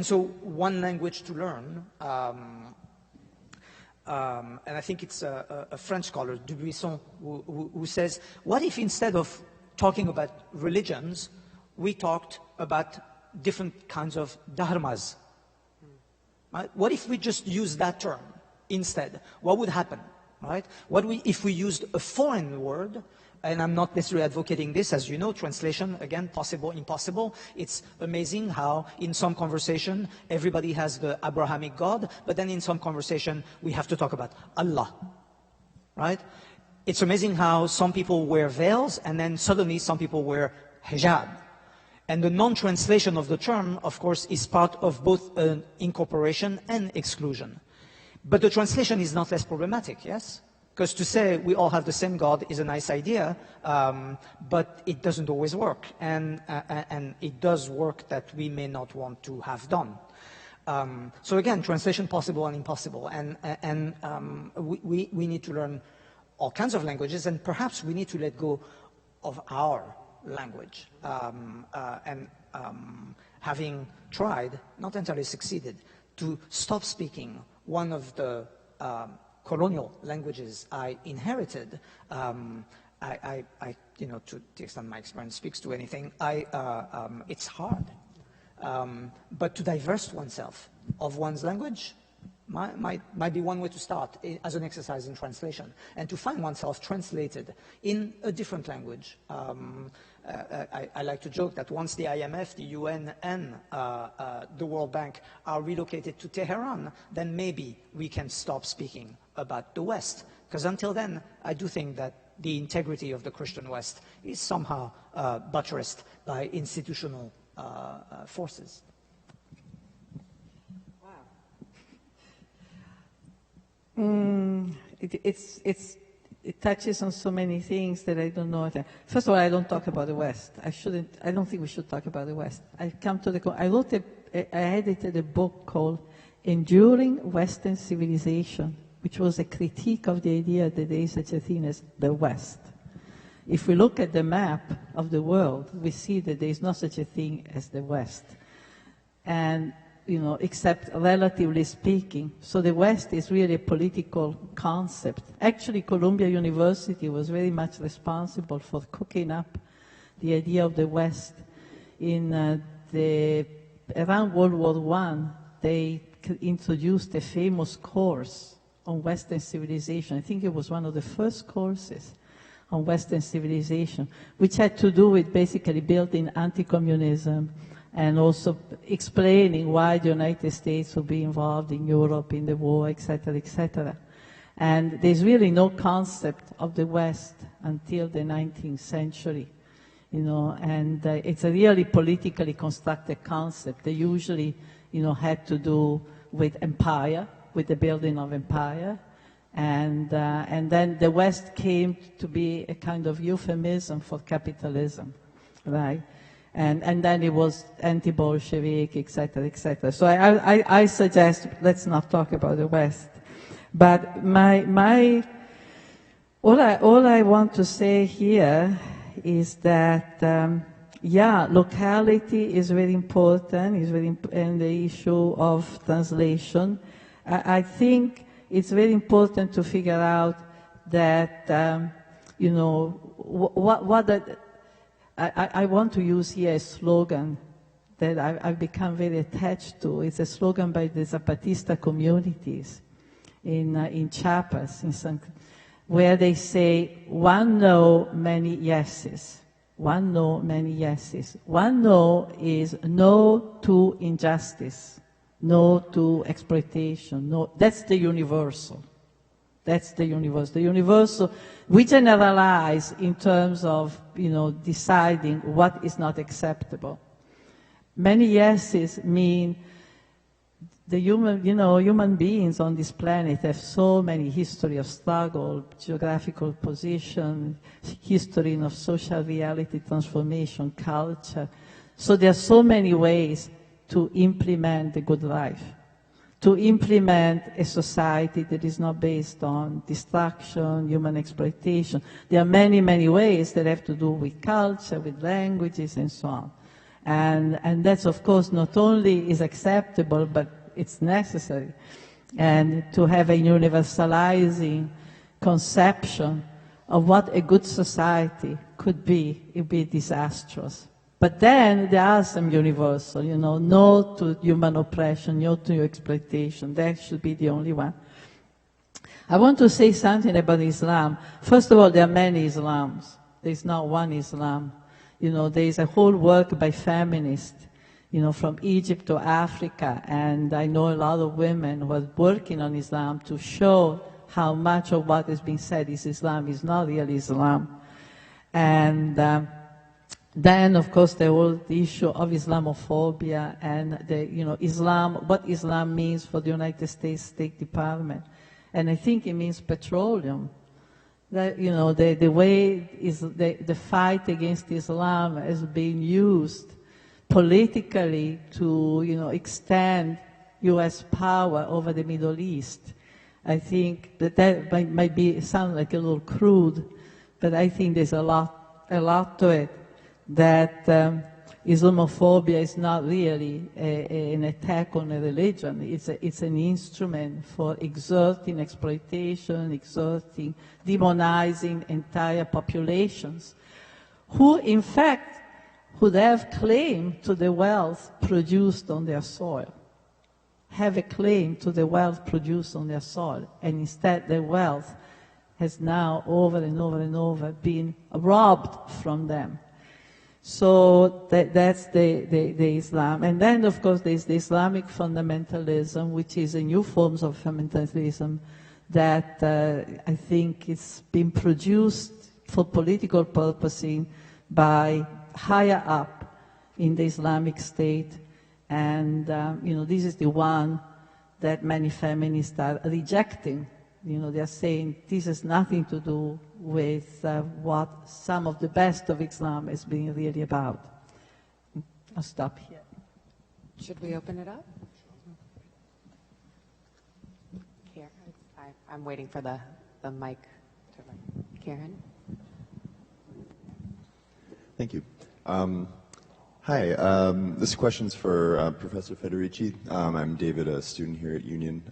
so one language to learn, and I think it's a French scholar, Dubuisson, who says, what if instead of talking about religions, we talked about different kinds of dharmas? Right? What if we just use that term instead? What would happen? Right? If we used a foreign word, and I'm not necessarily advocating this, as you know, translation, again, possible, impossible. It's amazing how in some conversation everybody has the Abrahamic God, but then in some conversation we have to talk about Allah. Right? It's amazing how some people wear veils and then suddenly some people wear hijab. And the non-translation of the term, of course, is part of both an incorporation and exclusion. But the translation is not less problematic, yes? Because to say we all have the same God is a nice idea, but it doesn't always work. And it does work that we may not want to have done. So again, translation possible and impossible. And we need to learn all kinds of languages, and perhaps we need to let go of our language. Having tried, not entirely succeeded, to stop speaking one of the colonial languages I inherited, you know, to the extent my experience speaks to anything, it's hard. But to divest oneself of one's language might be one way to start as an exercise in translation, and to find oneself translated in a different language. I like to joke that once the IMF, the UN, and the World Bank are relocated to Tehran, then maybe we can stop speaking about the West. Because until then, I do think that the integrity of the Christian West is somehow buttressed by institutional forces. It touches on so many things that I don't know. First of all, I don't talk about the West. I don't think we should talk about the West. I edited a book called Enduring Western Civilization, which was a critique of the idea that there is such a thing as the West. If we look at the map of the world, we see that there is no such a thing as the West. and, except relatively speaking. So the West is really a political concept. Actually, Columbia University was very much responsible for cooking up the idea of the West. Around World War I, they introduced a famous course on Western civilization. I think it was one of the first courses on Western civilization, which had to do with basically building anti-communism and also explaining why the United States would be involved in Europe in the war, etc., etc. And there's really no concept of the West until the 19th century, and it's a really politically constructed concept. They usually, had to do with empire, with the building of empire, and then the West came to be a kind of euphemism for capitalism, right? And then it was anti-Bolshevik, etc., etc. So I suggest let's not talk about the West. But all I want to say here is that locality is very important. And the issue of translation. I think it's very important to figure out that I want to use here a slogan that I've become very attached to. It's a slogan by the Zapatista communities in Chiapas, where they say, one no, many yeses. One no, many yeses. One no is no to injustice, no to exploitation. No, that's the universal. That's the universal. The universal, we generalize in terms of, deciding what is not acceptable. Many yeses mean the human beings on this planet have so many history of struggle, geographical position, history of social reality transformation, culture. So there are so many ways to implement the good life, to implement a society that is not based on destruction, human exploitation. There are many, many ways that have to do with culture, with languages, and so on. And that's, of course, not only is acceptable, but it's necessary. And to have a universalizing conception of what a good society could be, it would be disastrous. But then there are some universal, no to human oppression, no to exploitation. That should be the only one. I want to say something about Islam. First of all, there are many Islams. There's not one Islam. There's a whole work by feminists, from Egypt to Africa, and I know a lot of women who are working on Islam to show how much of what is being said is Islam is not really Islam. And then, of course, the whole issue of Islamophobia and what Islam means for the United States State Department. And I think it means petroleum. That, the way the fight against Islam has been used politically to, extend U.S. power over the Middle East. I think that might sound like a little crude, but I think there's a lot to it. That Islamophobia is not really an attack on a religion. It's an instrument for exerting exploitation, demonizing entire populations, who in fact would have claim to the wealth produced on their soil, have a claim to the wealth produced on their soil, and instead the wealth has now over and over and over been robbed from them. So that's the Islam. And then, of course, there's the Islamic fundamentalism, which is a new form of fundamentalism that I think is being produced for political purposes by higher up in the Islamic State. And, this is the one that many feminists are rejecting. They are saying this has nothing to do with what some of the best of Islam has been really about. I'll stop here. Should we open it up? Here, I'm waiting for the mic to run. Karen? Thank you. Hi, this question's for Professor Federici. I'm David, a student here at Union.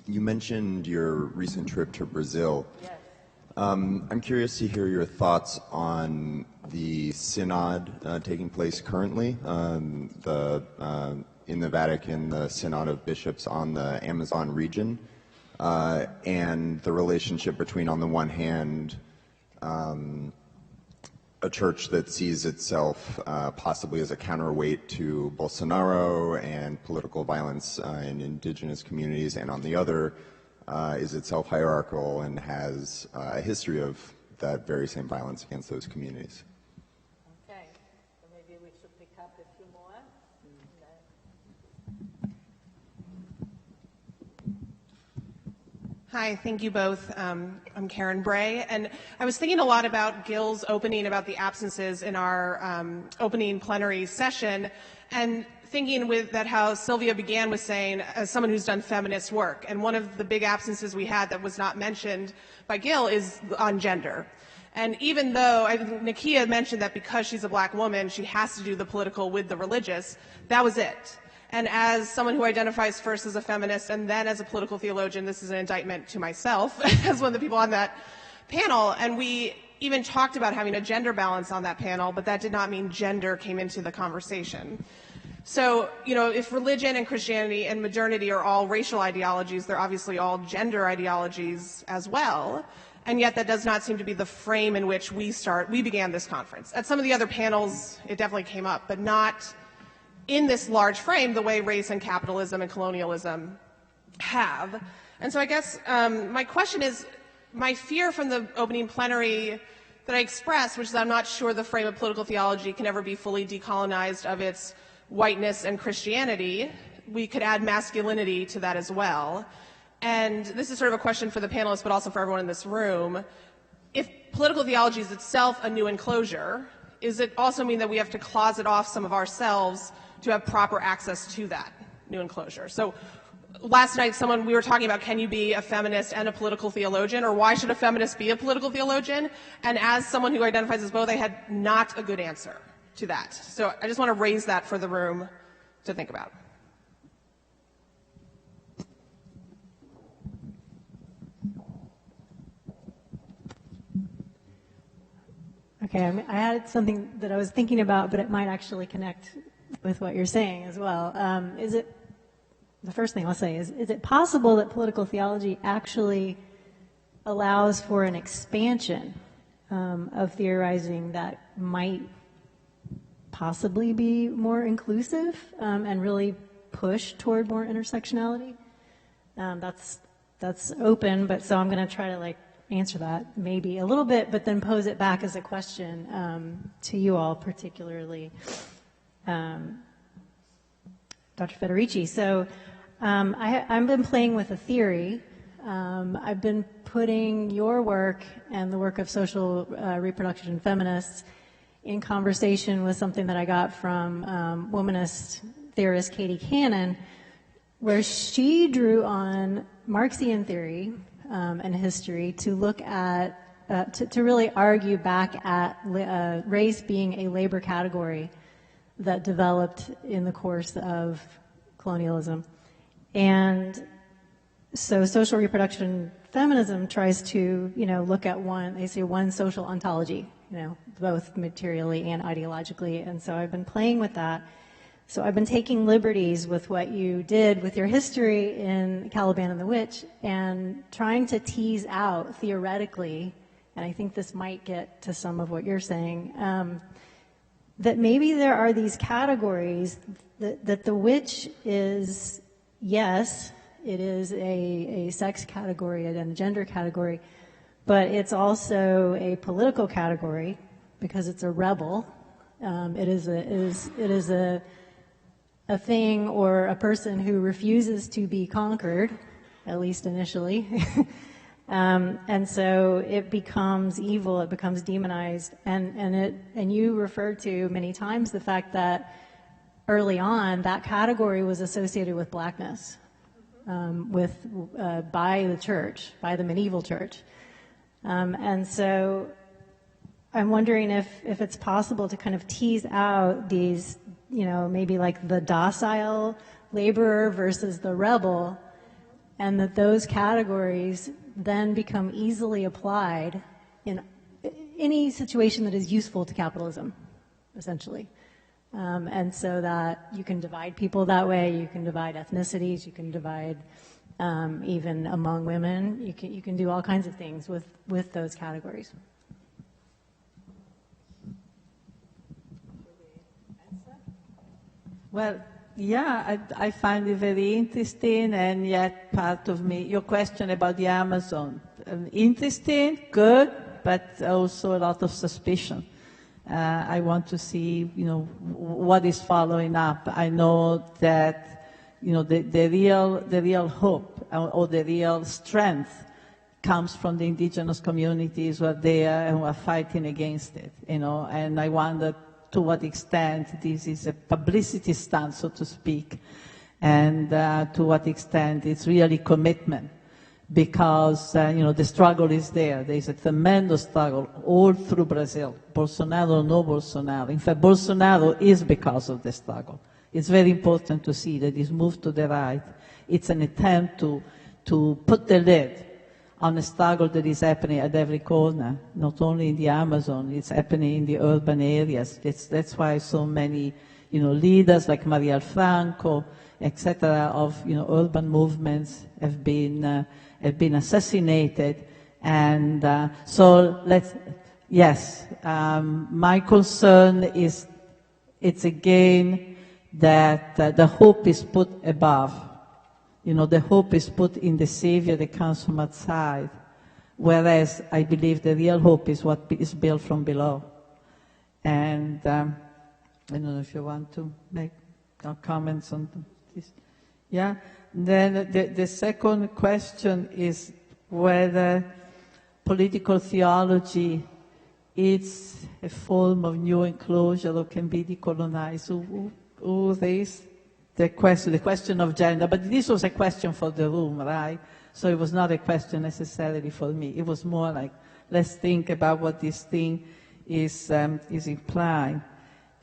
You mentioned your recent trip to Brazil. Yes. I'm curious to hear your thoughts on the synod taking place currently, in the Vatican, the Synod of Bishops on the Amazon region, and the relationship between, on the one hand, a church that sees itself possibly as a counterweight to Bolsonaro and political violence in indigenous communities, and on the other, is itself hierarchical and has a history of that very same violence against those communities. Okay, so maybe we should pick up a few more. Hi, thank you both. I'm Karen Bray, and I was thinking a lot about Gil's opening about the absences in our opening plenary session, and thinking with that how Silvia began with saying, as someone who's done feminist work, and one of the big absences we had that was not mentioned by Gil is on gender. And even though Nakia mentioned that because she's a black woman, she has to do the political with the religious, that was it. And as someone who identifies first as a feminist and then as a political theologian, this is an indictment to myself as one of the people on that panel. And we even talked about having a gender balance on that panel, but that did not mean gender came into the conversation. So, you know, if religion and Christianity and modernity are all racial ideologies, they're obviously all gender ideologies as well. And yet that does not seem to be the frame in which we began this conference. At some of the other panels, it definitely came up, but not in this large frame the way race and capitalism and colonialism have. And so I guess my question is, my fear from the opening plenary that I expressed, which is I'm not sure the frame of political theology can ever be fully decolonized of its whiteness and Christianity. We could add masculinity to that as well. And this is sort of a question for the panelists, but also for everyone in this room. If political theology is itself a new enclosure, does it also mean that we have to closet off some of ourselves to have proper access to that new enclosure? So last night we were talking about, can you be a feminist and a political theologian, or why should a feminist be a political theologian? And as someone who identifies as both, I had not a good answer to that. So I just want to raise that for the room to think about. Okay, I had something that I was thinking about, but it might actually connect with what you're saying as well. The first thing I'll say is it possible that political theology actually allows for an expansion of theorizing that might possibly be more inclusive and really push toward more intersectionality? That's open, but so I'm going to try to answer that maybe a little bit, but then pose it back as a question to you all, particularly Dr. Federici. So I've been playing with a theory. I've been putting your work and the work of social reproduction feminists in conversation with something that I got from womanist theorist Katie Cannon, where she drew on Marxian theory and history to look at, to really argue back at race being a labor category that developed in the course of colonialism. And so social reproduction feminism tries to, look at one social ontology, both materially and ideologically. And so I've been playing with that. So I've been taking liberties with what you did with your history in Caliban and the Witch and trying to tease out theoretically, and I think this might get to some of what you're saying, that maybe there are these categories that the witch is, yes, it is a sex category and a gender category, but it's also a political category because it's a rebel. It is a thing or a person who refuses to be conquered, at least initially. And so it becomes evil, it becomes demonized, and you referred to many times the fact that early on that category was associated with blackness, by the church, by the medieval church. And so I'm wondering if it's possible to kind of tease out these, maybe like the docile laborer versus the rebel, and that those categories then become easily applied in any situation that is useful to capitalism, essentially. And so that you can divide people that way, you can divide ethnicities, you can divide even among women, you can do all kinds of things with those categories. Well, yeah, I find it very interesting, and yet part of me, your question about the Amazon, interesting, good, but also a lot of suspicion. I want to see, what is following up. I know that, the real hope or the real strength comes from the indigenous communities who are there and who are fighting against it, and I wonder to what extent this is a publicity stunt, so to speak, and to what extent it's really commitment. Because, the struggle is there. There is a tremendous struggle all through Brazil, Bolsonaro or no Bolsonaro. In fact, Bolsonaro is because of the struggle. It's very important to see that this move to the right, it's an attempt to put the lid on a struggle that is happening at every corner, not only in the Amazon, it's happening in the urban areas. That's why so many, leaders like Marielle Franco, etc., of, urban movements have been assassinated. And my concern is it's again that the hope is put above. The hope is put in the Savior that comes from outside, whereas I believe the real hope is what is built from below. And I don't know if you want to make comments on this. Yeah. Then the second question is whether political theology is a form of new enclosure or can be decolonized. Who raised the question of gender? But this was a question for the room, right? So it was not a question necessarily for me. It was more like, let's think about what this thing is implying.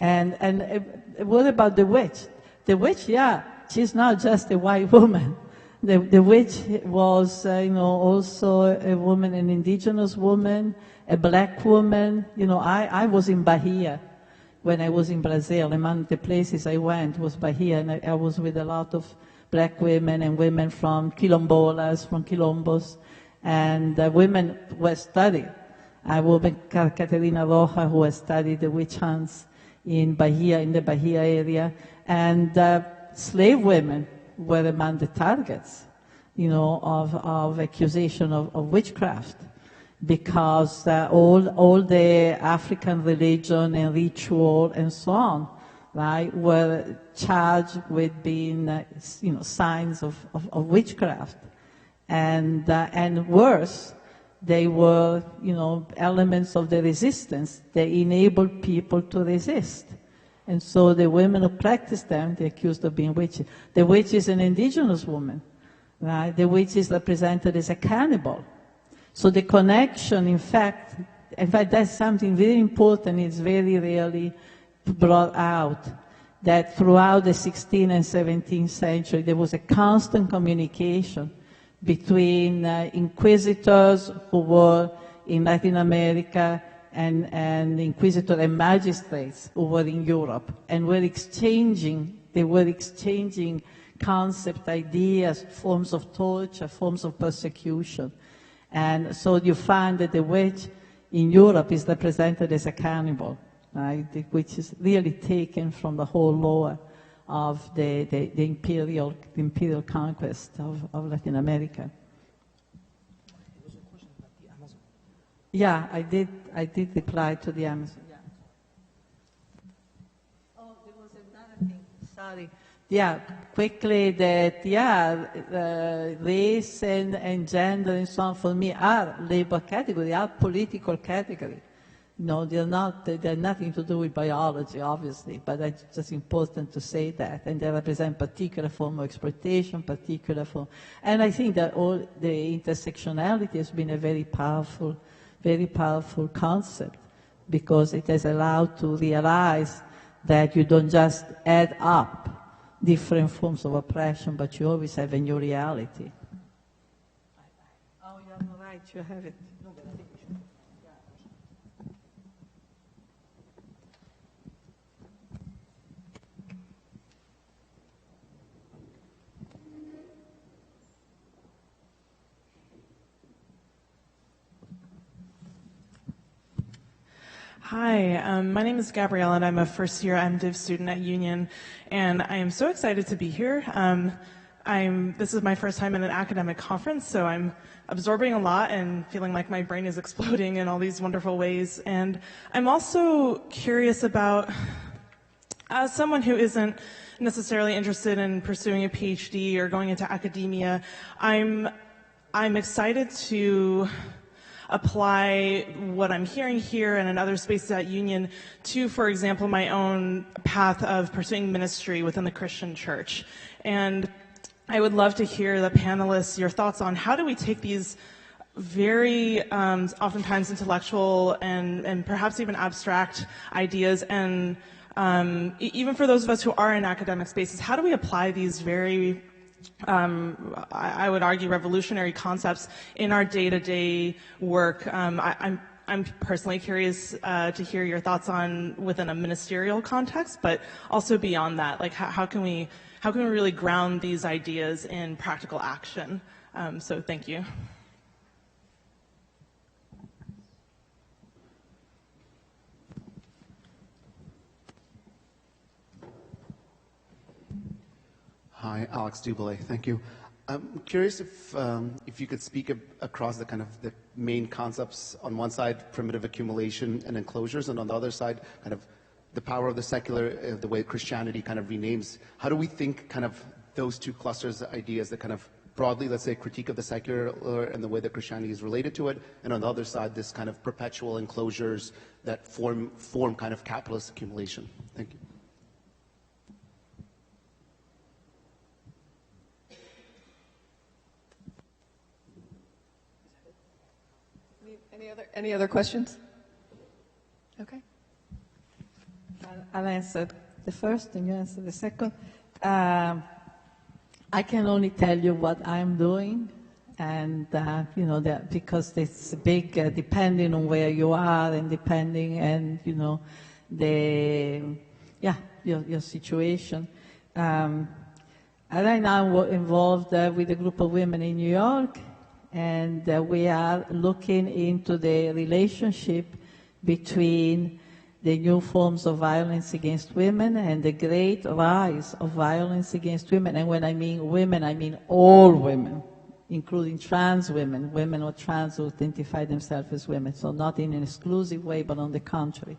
And what about the witch? The witch, yeah, she's not just a white woman. The witch was, also a woman, an indigenous woman, a black woman. I was in Bahia when I was in Brazil. Among the places I went was Bahia, and I was with a lot of black women and women from quilombolas, from quilombos, and women were studying. A woman, Caterina Roja, who has studied the witch hunts in Bahia, in the Bahia area, and slave women were among the targets, of accusation of witchcraft, because all the African religion and ritual and so on, right, were charged with being, signs of witchcraft, and worse, they were, elements of the resistance. They enabled people to resist. And so the women who practiced them, they're accused of being witches. The witch is an indigenous woman, right? The witch is represented as a cannibal. So the connection, in fact, that's something very important. It's very rarely brought out, that throughout the 16th and 17th century, there was a constant communication between inquisitors who were in Latin America and inquisitor and magistrates who were in Europe, and were exchanging concept, ideas, forms of torture, forms of persecution. And so you find that the witch in Europe is represented as a cannibal, right? Which is really taken from the whole lore of the imperial conquest of Latin America. Yeah, I did reply to the Amazon. Yeah. Oh, there was another thing. Sorry. Yeah, quickly that, race and gender and so on for me are labor category, are political category. No, they're nothing to do with biology, obviously, but it's just important to say that. And they represent particular form of exploitation, particular form. And I think that all the intersectionality has been a very powerful concept because it has allowed to realize that you don't just add up different forms of oppression, but you always have a new reality. Oh, you're right, you have it. Hi, my name is Gabrielle, and I'm a first-year MDiv student at Union, and I am so excited to be here. This is my first time in an academic conference, so I'm absorbing a lot and feeling like my brain is exploding in all these wonderful ways. And I'm also curious about, as someone who isn't necessarily interested in pursuing a PhD or going into academia, I'm excited to apply what I'm hearing here and in other spaces at Union to, for example, my own path of pursuing ministry within the Christian church. And I would love to hear the panelists, your thoughts on how do we take these very oftentimes intellectual and perhaps even abstract ideas, and even for those of us who are in academic spaces, how do we apply these very I would argue revolutionary concepts in our day-to-day work? I'm personally curious to hear your thoughts on within a ministerial context, but also beyond that, like how can we really ground these ideas in practical action? So thank you. Hi, Alex Dubele. Thank you. I'm curious if you could speak across the kind of the main concepts. On one side, primitive accumulation and enclosures, and on the other side, kind of the power of the secular, the way Christianity kind of renames. How do we think kind of those two clusters of ideas, that kind of broadly, let's say, critique of the secular and the way that Christianity is related to it, and on the other side, this kind of perpetual enclosures that form kind of capitalist accumulation? Thank you. Any other questions? Okay. I'll answer the first and you answer the second. I can only tell you what I'm doing, and you know, that because it's big, depending on where you are and depending, and you know, your situation. And right now I'm involved with a group of women in New York, and we are looking into the relationship between the new forms of violence against women and the great rise of violence against women. And when I mean women, I mean all women, including trans women, women or trans who identify themselves as women. So not in an exclusive way, but on the contrary.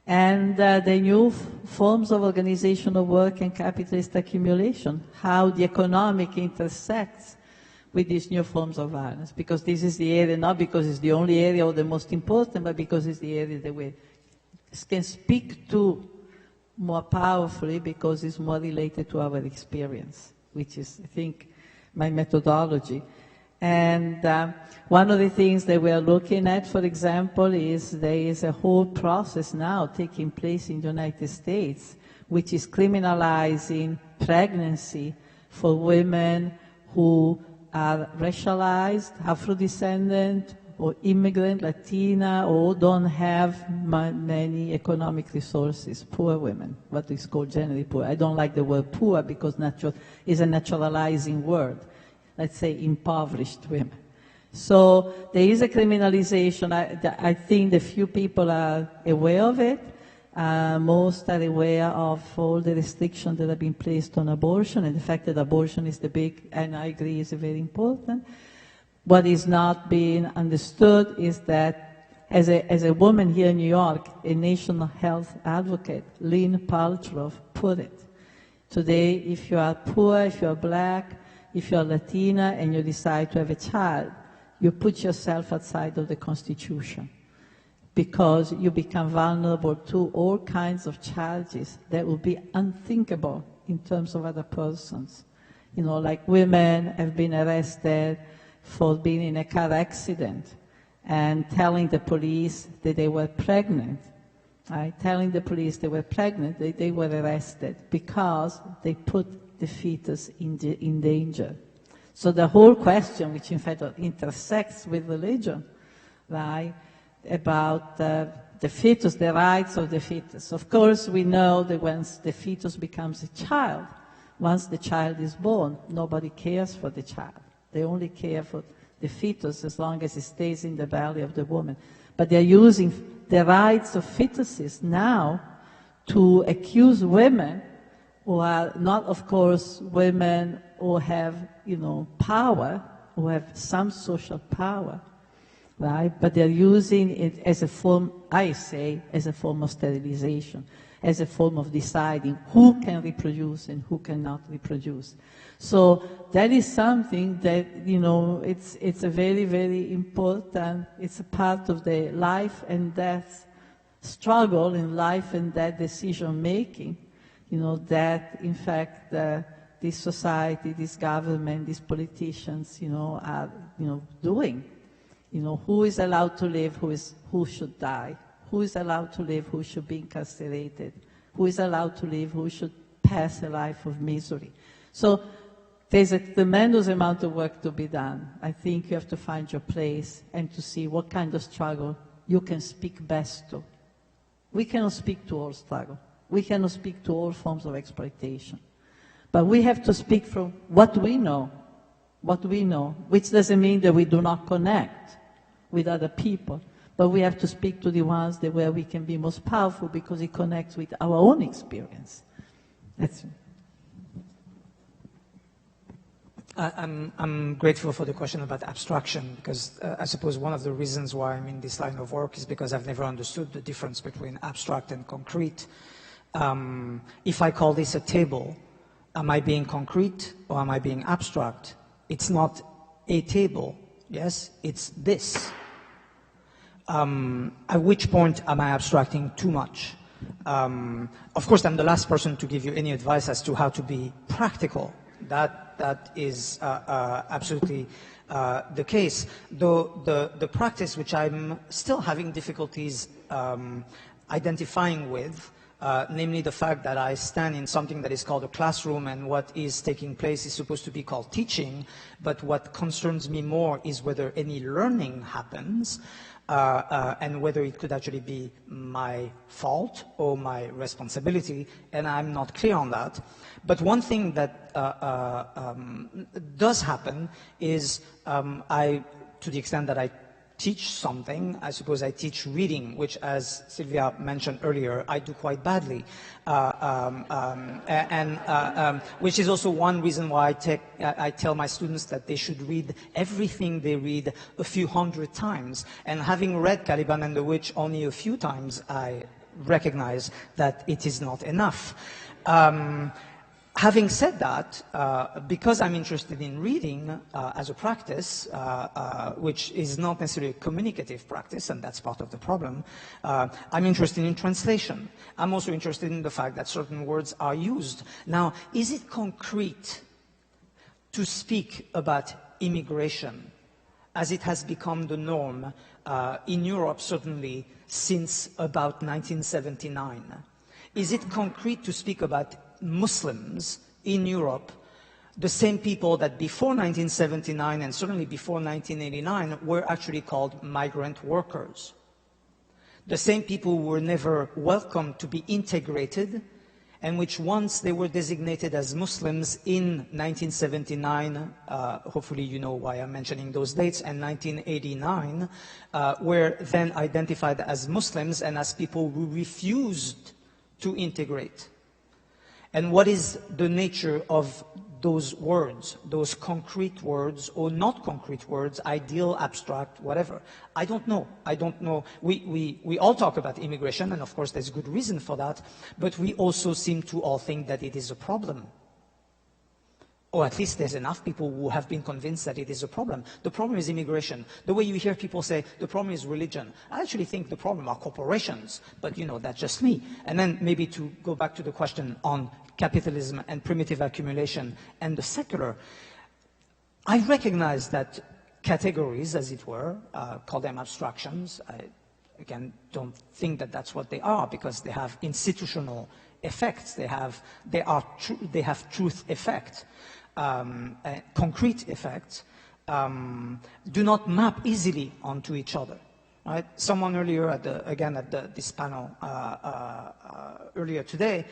And the new forms of organization of work and capitalist accumulation, how the economic intersects with these new forms of violence, because this is the area, not because it's the only area or the most important, but because it's the area that we can speak to more powerfully, because it's more related to our experience, which is, I think, my methodology. And one of the things that we are looking at, for example, is there is a whole process now taking place in the United States, which is criminalizing pregnancy for women who are racialized, Afro-descendant, or immigrant, Latina, or don't have many economic resources, poor women, what is called generally poor. I don't like the word poor because is a naturalizing word. Let's say impoverished women. So there is a criminalization. I think the few people are aware of it. Most are aware of all the restrictions that have been placed on abortion, and the fact that abortion is the big, and I agree, is very important. What is not being understood is that as a woman here in New York, a national health advocate, Lynn Paltrow, put it. Today, if you are poor, if you are black, if you are Latina, and you decide to have a child, you put yourself outside of the Constitution, because you become vulnerable to all kinds of charges that would be unthinkable in terms of other persons. You know, like women have been arrested for being in a car accident, and telling the police that they were pregnant. Right? Telling the police they were pregnant, they were arrested because they put the fetus in danger. So the whole question, which in fact intersects with religion, right, about the fetus, the rights of the fetus. Of course, we know that once the fetus becomes a child, once the child is born, nobody cares for the child. They only care for the fetus as long as it stays in the belly of the woman. But they're using the rights of fetuses now to accuse women who are not, of course, women who have, power, who have some social power, right? But they're using it as a form, I say, as a form of sterilization, as a form of deciding who can reproduce and who cannot reproduce. So that is something that, it's a very, very important, it's a part of the life and death struggle in life and death decision making, that in fact this society, this government, these politicians, are, doing. Who is allowed to live, who should die? Who is allowed to live, who should be incarcerated? Who is allowed to live, who should pass a life of misery? So there's a tremendous amount of work to be done. I think you have to find your place and to see what kind of struggle you can speak best to. We cannot speak to all struggle. We cannot speak to all forms of exploitation. But we have to speak from what we know, which doesn't mean that we do not connect with other people. But we have to speak to the ones where we can be most powerful because it connects with our own experience. That's it. I'm grateful for the question about abstraction because I suppose one of the reasons why I'm in this line of work is because I've never understood the difference between abstract and concrete. If I call this a table, am I being concrete or am I being abstract? It's not a table, yes? It's this. At which point am I abstracting too much? Of course, I'm the last person to give you any advice as to how to be practical. That is absolutely the case. Though the practice which I'm still having difficulties identifying with, namely the fact that I stand in something that is called a classroom and what is taking place is supposed to be called teaching, but what concerns me more is whether any learning happens and whether it could actually be my fault or my responsibility, and I'm not clear on that. But one thing that does happen is to the extent that I teach something, I suppose I teach reading, which, as Silvia mentioned earlier, I do quite badly. Which is also one reason why I tell my students that they should read everything they read a few hundred times. And having read Caliban and the Witch only a few times, I recognize that it is not enough. Having said that, because I'm interested in reading as a practice, which is not necessarily a communicative practice, and that's part of the problem, I'm interested in translation. I'm also interested in the fact that certain words are used. Now, is it concrete to speak about immigration, as it has become the norm in Europe, certainly since about 1979? Is it concrete to speak about Muslims in Europe, the same people that before 1979 and certainly before 1989 were actually called migrant workers? The same people who were never welcome to be integrated and which once they were designated as Muslims in 1979, hopefully you know why I'm mentioning those dates, and 1989, were then identified as Muslims and as people who refused to integrate. And what is the nature of those words, those concrete words or not concrete words, ideal, abstract, whatever? I don't know. I don't know. We all talk about immigration, and of course there's good reason for that, but we also seem to all think that it is a problem. Or at least there's enough people who have been convinced that it is a problem. The problem is immigration. The way you hear people say, the problem is religion. I actually think the problem are corporations, but you know, that's just me. And then maybe to go back to the question on capitalism and primitive accumulation and the secular, I recognize that categories, as it were, call them abstractions. I, again, don't think that that's what they are, because they have institutional effects. They have truth effect, concrete effects, do not map easily onto each other. Right? Someone earlier, at this panel earlier today,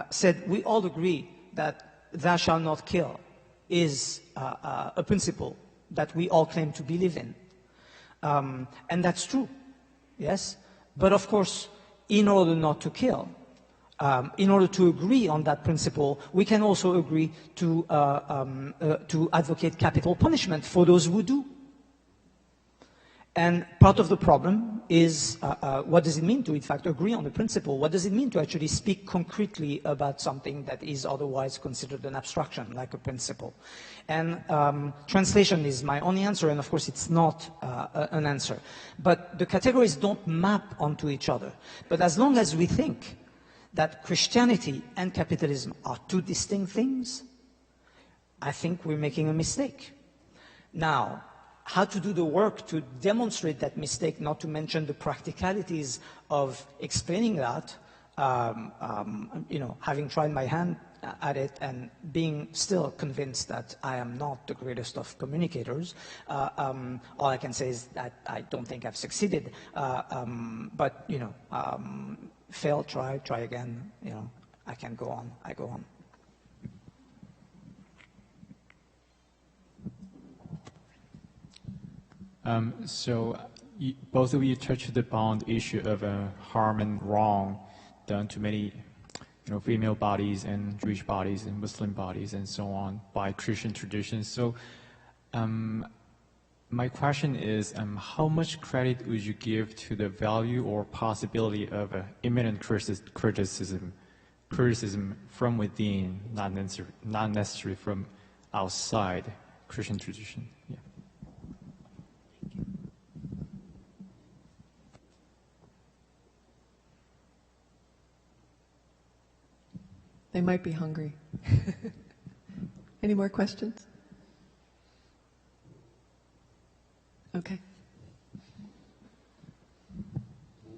said we all agree that "thou shalt not kill" is a principle that we all claim to believe in, and that's true, yes. But of course, in order not to kill, in order to agree on that principle, we can also agree to advocate capital punishment for those who do. And part of the problem is, what does it mean to, in fact, agree on the principle? What does it mean to actually speak concretely about something that is otherwise considered an abstraction, like a principle? And translation is my only answer, and of course it's not an answer. But the categories don't map onto each other. But as long as we think that Christianity and capitalism are two distinct things, I think we're making a mistake. Now, how to do the work to demonstrate that mistake, not to mention the practicalities of explaining that, you know, having tried my hand at it and being still convinced that I am not the greatest of communicators, all I can say is that I don't think I've succeeded. But, you know, fail, try again, you know, I can go on, I go on. Both of you touched upon the issue of harm and wrong done to many, you know, female bodies and Jewish bodies and Muslim bodies and so on by Christian traditions. So, my question is, how much credit would you give to the value or possibility of imminent criticism from within, not necessarily from outside Christian tradition? Yeah. They might be hungry. Any more questions? Okay.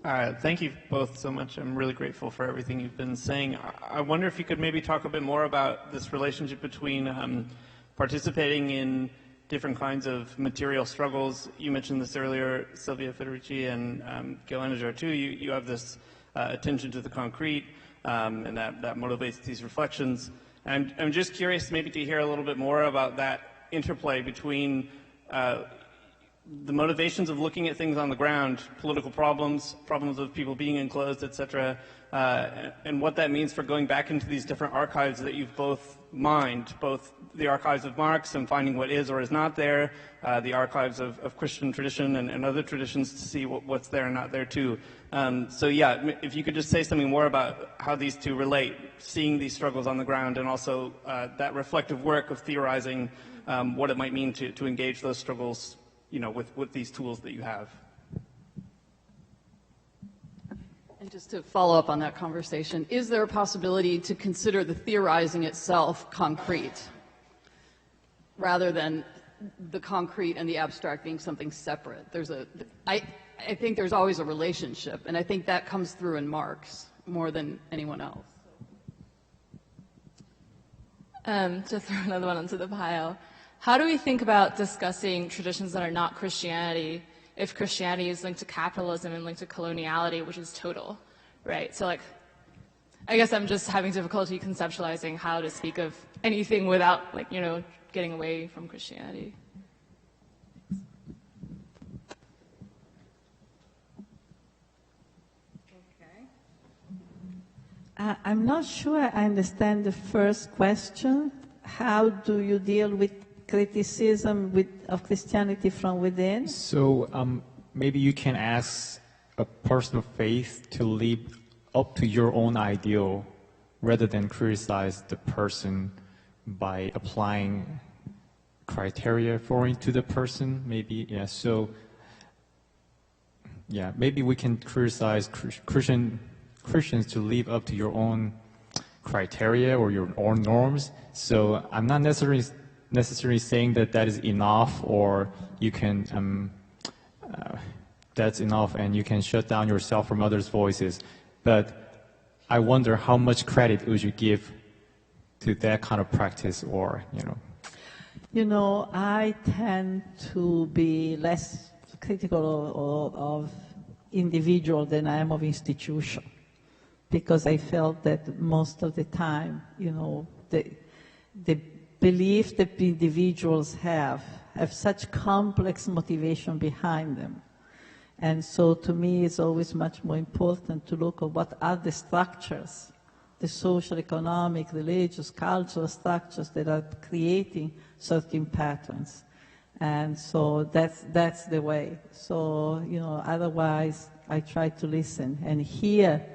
Thank you both so much. I'm really grateful for everything you've been saying. I wonder if you could maybe talk a bit more about this relationship between participating in different kinds of material struggles. You mentioned this earlier, Silvia, Federici, and Gil Anidjar too. You have this attention to the concrete, and that motivates these reflections. And I'm just curious maybe to hear a little bit more about that interplay between the motivations of looking at things on the ground, political problems, problems of people being enclosed, etc., and what that means for going back into these different archives that you've both mined, both the archives of Marx and finding what is or is not there, the archives of Christian tradition and other traditions to see what's there and not there too. So yeah, if you could just say something more about how these two relate, seeing these struggles on the ground and also that reflective work of theorizing what it might mean to engage those struggles, you know, with these tools that you have. And just to follow up on that conversation, is there a possibility to consider the theorizing itself concrete, rather than the concrete and the abstract being something separate? I think there's always a relationship, and I think that comes through in Marx more than anyone else. To throw another one onto the pile, how do we think about discussing traditions that are not Christianity if Christianity is linked to capitalism and linked to coloniality, which is total, right? So, like, I guess I'm just having difficulty conceptualizing how to speak of anything without, like, you know, getting away from Christianity. I'm not sure I understand the first question. How do you deal with criticism of Christianity from within? So maybe you can ask a personal faith to live up to your own ideal rather than criticize the person by applying criteria foreign to the person, maybe. Yeah, so yeah, maybe we can criticize Christians to live up to your own criteria or your own norms. So I'm not necessarily necessarily saying that that is enough, or you can that's enough and you can shut down yourself from others' voices. But I wonder how much credit would you give to that kind of practice, or, you know? You know, I tend to be less critical of individual than I am of institution, because I felt that most of the time, you know, the belief that individuals have such complex motivation behind them. And so to me, it's always much more important to look at what are the structures, the social, economic, religious, cultural structures that are creating certain patterns. And so that's the way. So, you know, otherwise I try to listen and hear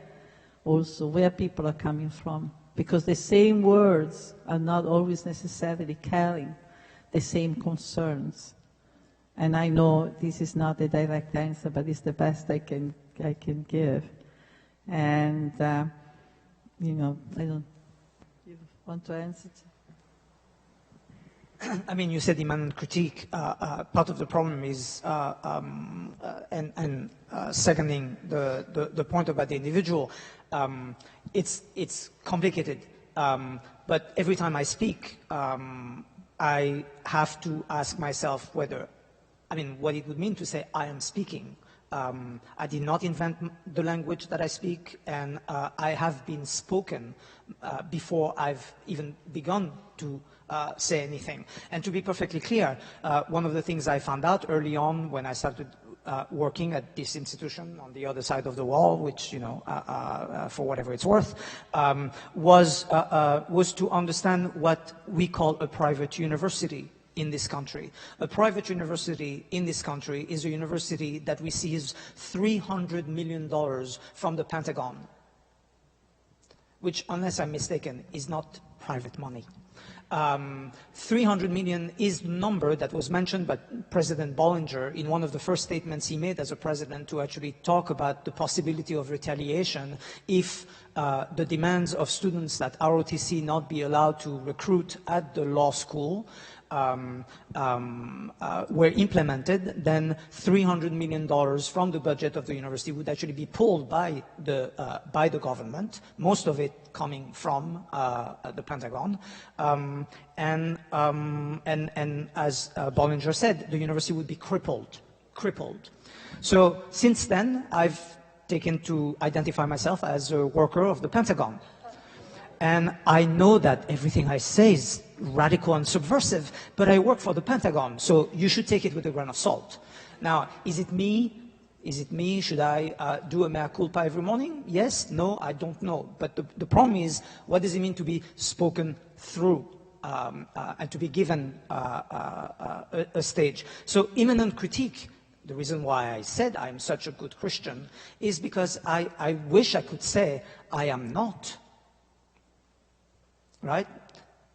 also where people are coming from, because the same words are not always necessarily carrying the same concerns. And I know this is not a direct answer, but it's the best I can give. And, you know, I don't, you want to answer? I mean, you said immanent critique. Part of the problem is, seconding the point about the individual, it's complicated. But every time I speak, I have to ask myself whether, I mean, what it would mean to say I am speaking. I did not invent the language that I speak, and I have been spoken before I've even begun to say anything. And to be perfectly clear, one of the things I found out early on when I started working at this institution on the other side of the wall, which, you know, for whatever it's worth, was to understand what we call a private university in this country. A private university in this country is a university that receives $300 million from the Pentagon, which, unless I'm mistaken, is not private money. 300 million is the number that was mentioned by President Bollinger in one of the first statements he made as a president, to actually talk about the possibility of retaliation if the demands of students at ROTC not be allowed to recruit at the law school were implemented. Then $300 million from the budget of the university would actually be pulled by the government, most of it coming from the Pentagon. And as Bollinger said, the university would be crippled. So since then, I've taken to identify myself as a worker of the Pentagon. And I know that everything I say is radical and subversive, but I work for the Pentagon, so you should take it with a grain of salt. Now, is it me? Should I do a mea culpa every morning? Yes, no, I don't know. But the problem is, what does it mean to be spoken through and to be given a stage? So immanent critique, the reason why I said I'm such a good Christian, is because I wish I could say I am not. Right?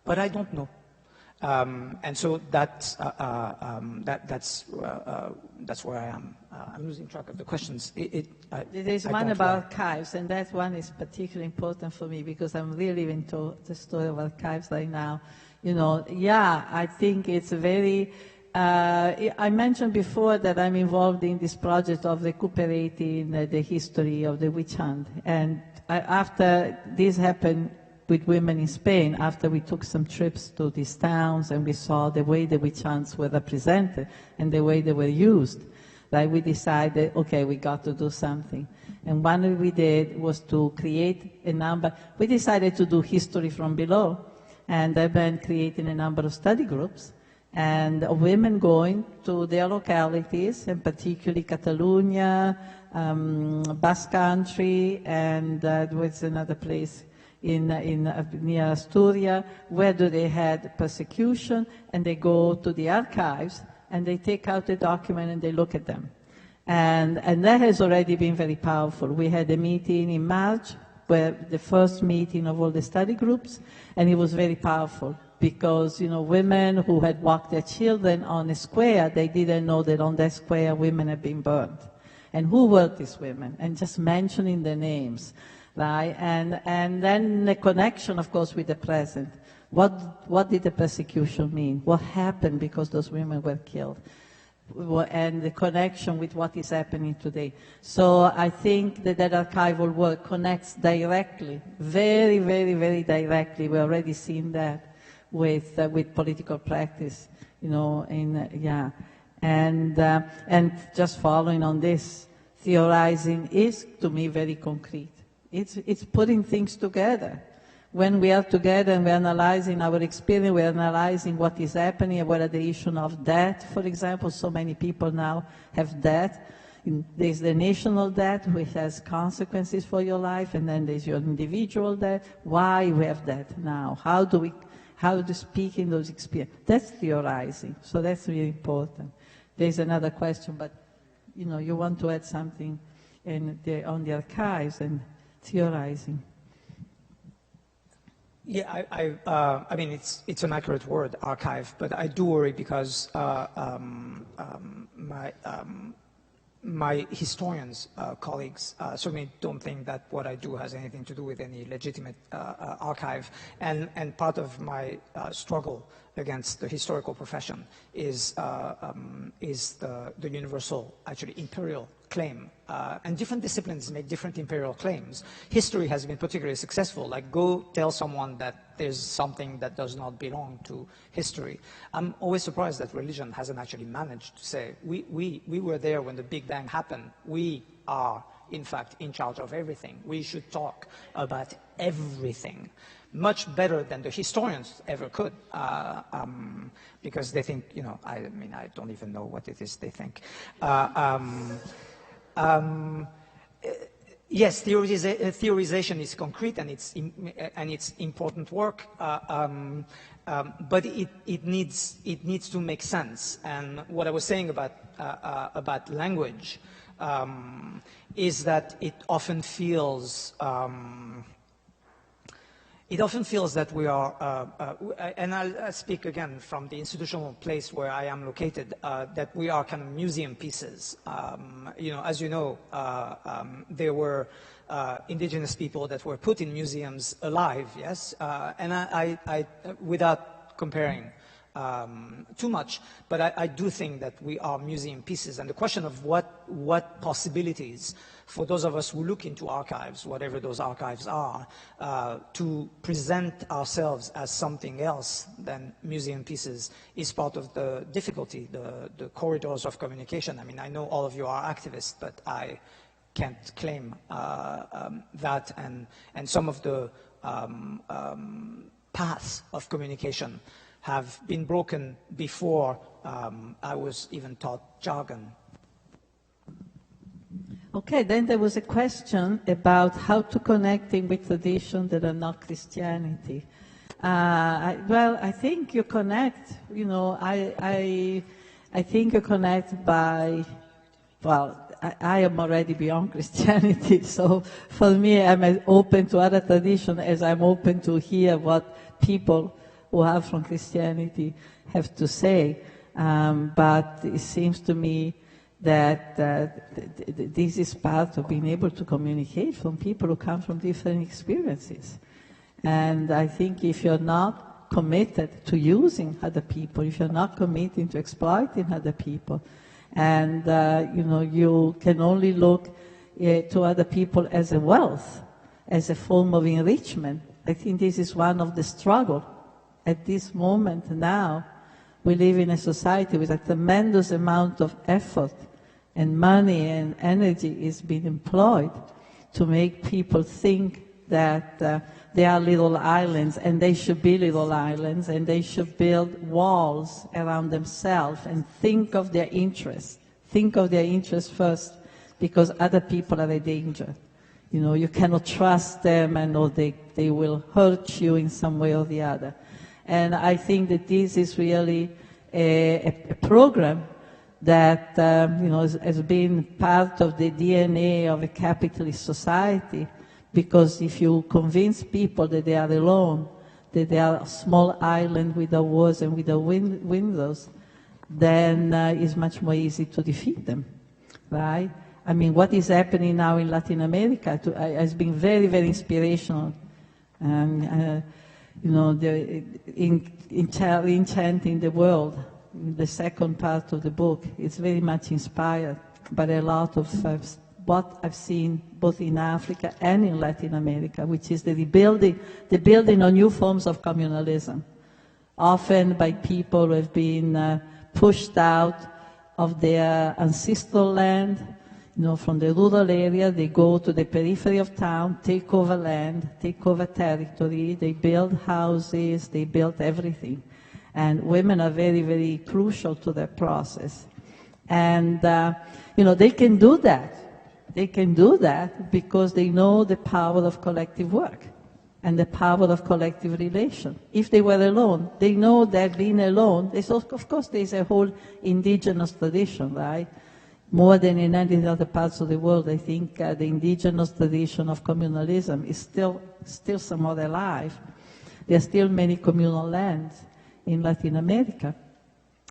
But I don't know. And so that's where I am. I'm losing track of the questions. There's one about archives, and that one is particularly important for me because I'm really into the story of archives right now. You know, yeah, I think it's very. I mentioned before that I'm involved in this project of recuperating the history of the witch hunt, and after this happened with women in Spain, after we took some trips to these towns and we saw the way the witch hunts were represented and the way they were used, right, we decided, okay, we got to do something. And one we did was to create a number. We decided to do history from below, and I've been creating a number of study groups and women going to their localities, and particularly Catalonia, Basque Country, and there was another place near Asturias, where they had persecution, and they go to the archives and they take out the document and they look at them. And that has already been very powerful. We had a meeting in March, where the first meeting of all the study groups, and it was very powerful because, you know, women who had walked their children on a square, they didn't know that on that square women had been burned. And who were these women? And just mentioning the names. Right? And then the connection, of course, with the present. What did the persecution mean? What happened because those women were killed? And the connection with what is happening today. So I think that archival work connects directly, very, very, very directly. We're already seeing that with political practice, you know, and just following on this, theorizing is, to me, very concrete. It's putting things together. When we are together and we're analyzing our experience, we're analyzing what is happening, what are the issues of debt, for example. So many people now have debt. There's the national debt, which has consequences for your life, and then there's your individual debt. Why we have that now? How to speak in those experiences? That's theorizing, so that's really important. There's another question, but you know, you want to add something on the archives and theorizing. Yeah, I mean, it's an accurate word, archive, but I do worry because my historians, colleagues, certainly don't think that what I do has anything to do with any legitimate archive. And part of my struggle against the historical profession is the universal, actually imperial claim. And different disciplines make different imperial claims. History has been particularly successful. Like, go tell someone that there's something that does not belong to history. I'm always surprised that religion hasn't actually managed to say, we were there when the Big Bang happened. We are, in fact, in charge of everything. We should talk about everything. Much better than the historians ever could, because they think, you know, I mean, I don't even know what it is they think. Yes, theorization is concrete and it's important work, but it needs to make sense. And what I was saying about language is that it often feels that we are, and I'll speak again from the institutional place where I am located, that we are kind of museum pieces. You know, as you know, there were indigenous people that were put in museums alive, yes, and I without comparing too much, but I do think that we are museum pieces. And the question of what possibilities for those of us who look into archives, whatever those archives are, to present ourselves as something else than museum pieces is part of the difficulty, the corridors of communication. I mean, I know all of you are activists, but I can't claim that, and some of the paths of communication have been broken before I was even taught jargon. Okay, then there was a question about how to connecting with traditions that are not Christianity. Well, I think you connect, you know, I think you connect by, well, I am already beyond Christianity, so for me, I'm open to other traditions as I'm open to hear what people who are from Christianity have to say. But it seems to me that this is part of being able to communicate from people who come from different experiences. And I think if you're not committed to using other people, if you're not committed to exploiting other people, and you know, you can only look to other people as a wealth, as a form of enrichment, I think this is one of the struggles. At this moment now, we live in a society with a tremendous amount of effort and money and energy is being employed to make people think that they are little islands and they should be little islands and they should build walls around themselves and think of their interests. Think of their interests first, because other people are a danger. You know, you cannot trust them, and or they will hurt you in some way or the other. And I think that this is really a program that you know, has been part of the DNA of a capitalist society, because if you convince people that they are alone, that they are a small island without walls and without windows, then it's much more easy to defeat them, right? I mean, what is happening now in Latin America has been very, very inspirational. you know, enchanting the world. The second part of the book is very much inspired by a lot of what I've seen both in Africa and in Latin America, which is the building of new forms of communalism, often by people who have been pushed out of their ancestral land. You know, from the rural area, they go to the periphery of town, take over land, take over territory, they build houses, they build everything. And women are very, very crucial to that process. And, you know, they can do that. They can do that because they know the power of collective work and the power of collective relation. If they were alone, they know that being alone, of course there's a whole indigenous tradition, right? More than in any other parts of the world, I think the indigenous tradition of communalism is still somewhat alive. There are still many communal lands in Latin America.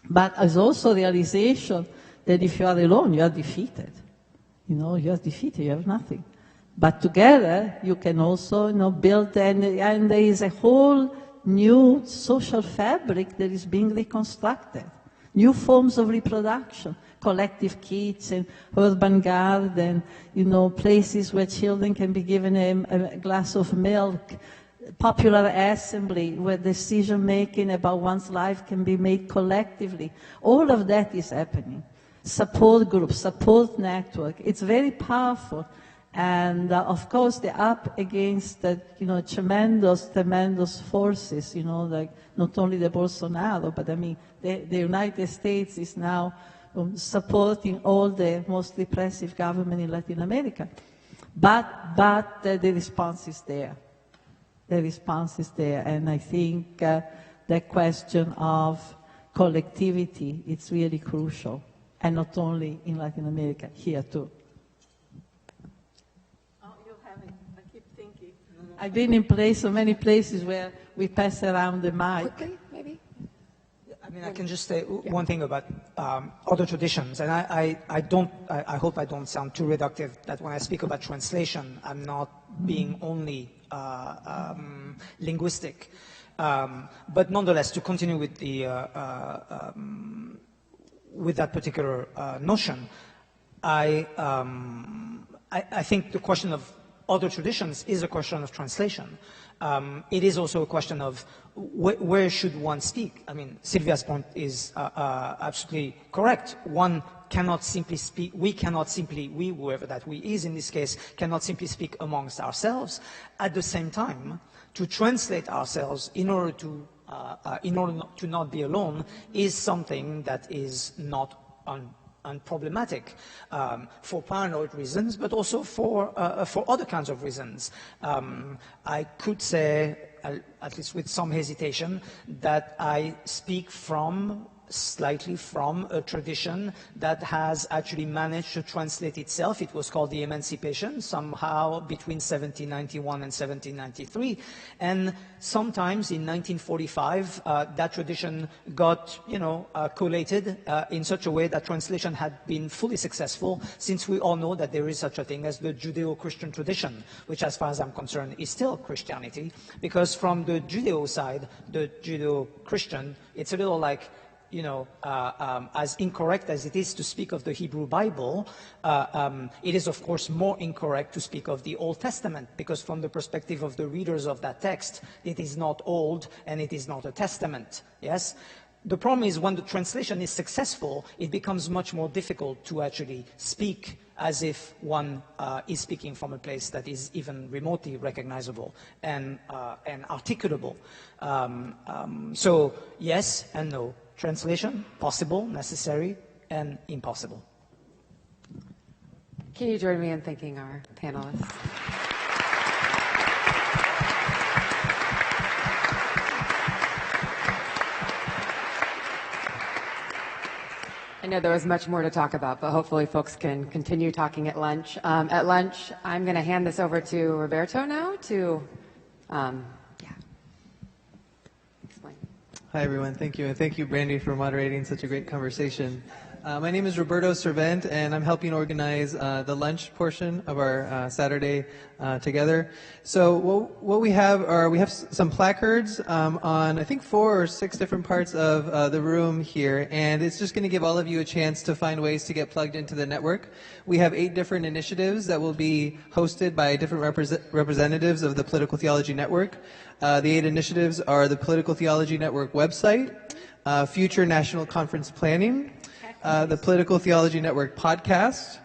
But there's also realization that if you are alone, you are defeated. You know, you are defeated, you have nothing. But together, you can also, you know, build, and there is a whole new social fabric that is being reconstructed. New forms of reproduction, collective kitchen, urban garden, you know, places where children can be given a glass of milk, popular assembly where decision-making about one's life can be made collectively. All of that is happening. Support groups, support network, it's very powerful. And of course, they're up against you know, tremendous forces, you know, like not only the Bolsonaro, but I mean, the United States is now supporting all the most repressive government in Latin America. But the response is there. The response is there. And I think the question of collectivity is really crucial. And not only in Latin America, here too. I've been in so many places where we pass around the mic. Quickly, maybe? I mean, I can just say one thing about other traditions, and I hope I don't sound too reductive that when I speak about translation, I'm not being only linguistic. But nonetheless, to continue with the with that particular notion, I think the question of other traditions is a question of translation. It is also a question of where should one speak. I mean, Silvia's point is absolutely correct. One cannot simply speak, we, whoever that we is in this case, cannot simply speak amongst ourselves. At the same time, to translate ourselves in order to not be alone is something that is not unproblematic for paranoid reasons, but also for other kinds of reasons. I could say, at least with some hesitation, that I speak slightly from a tradition that has actually managed to translate itself. It was called the Emancipation, somehow between 1791 and 1793. And sometimes in 1945, that tradition got, collated in such a way that translation had been fully successful, since we all know that there is such a thing as the Judeo-Christian tradition, which, as far as I'm concerned, is still Christianity, because from the Judeo side, the Judeo-Christian, it's a little like, as incorrect as it is to speak of the Hebrew Bible, it is, of course, more incorrect to speak of the Old Testament, because from the perspective of the readers of that text, it is not old and it is not a testament, yes? The problem is when the translation is successful, it becomes much more difficult to actually speak as if one is speaking from a place that is even remotely recognizable and articulable. So yes and no. Translation, possible, necessary, and impossible. Can you join me in thanking our panelists? I know there was much more to talk about, but hopefully folks can continue talking at lunch. At lunch, I'm going to hand this over to Roberto now to explain. Hi, everyone. Thank you. And thank you, Brandy, for moderating such a great conversation. My name is Roberto Servent, and I'm helping organize the lunch portion of our Saturday together. So what we have are, we have some placards on, I think, 4 or 6 different parts of the room here, and it's just going to give all of you a chance to find ways to get plugged into the network. We have 8 different initiatives that will be hosted by different representatives of the Political Theology Network. The 8 initiatives are the Political Theology Network website, Future National Conference Planning, the Political Theology Network podcast,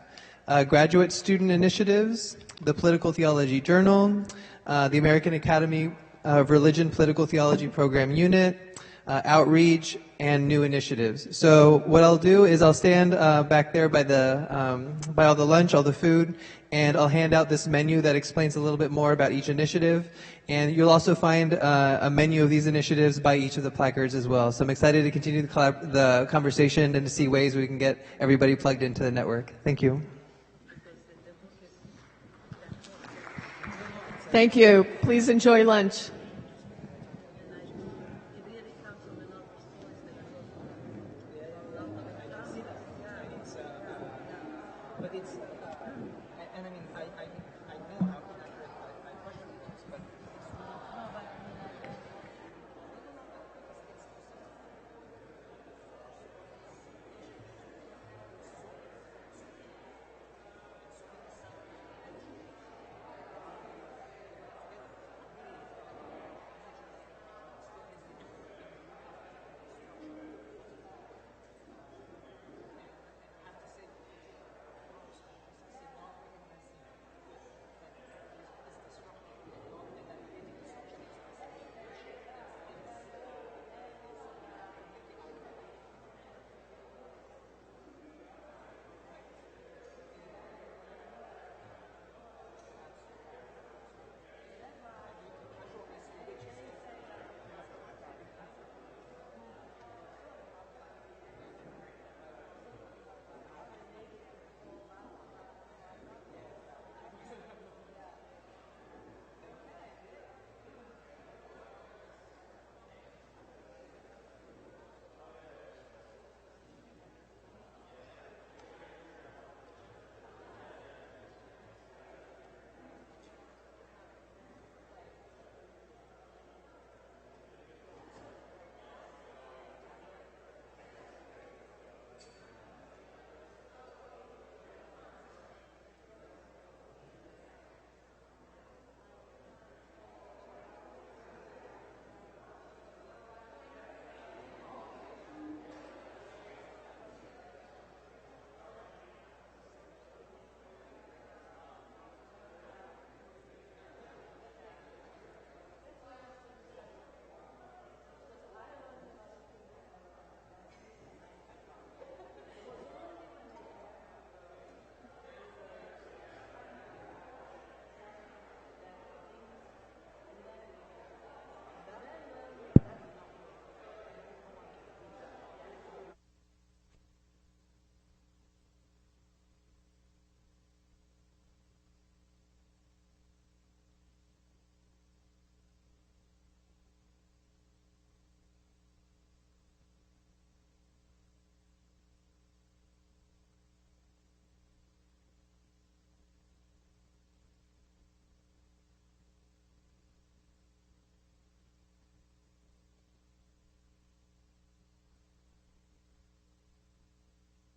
graduate student initiatives, the Political Theology Journal, the American Academy of Religion Political Theology Program Unit, outreach, and new initiatives. So what I'll do is I'll stand back there by all the lunch, all the food, and I'll hand out this menu that explains a little bit more about each initiative. And you'll also find a menu of these initiatives by each of the placards as well. So I'm excited to continue the conversation and to see ways we can get everybody plugged into the network. Thank you. Thank you. Please enjoy lunch. But it's, and I mean, I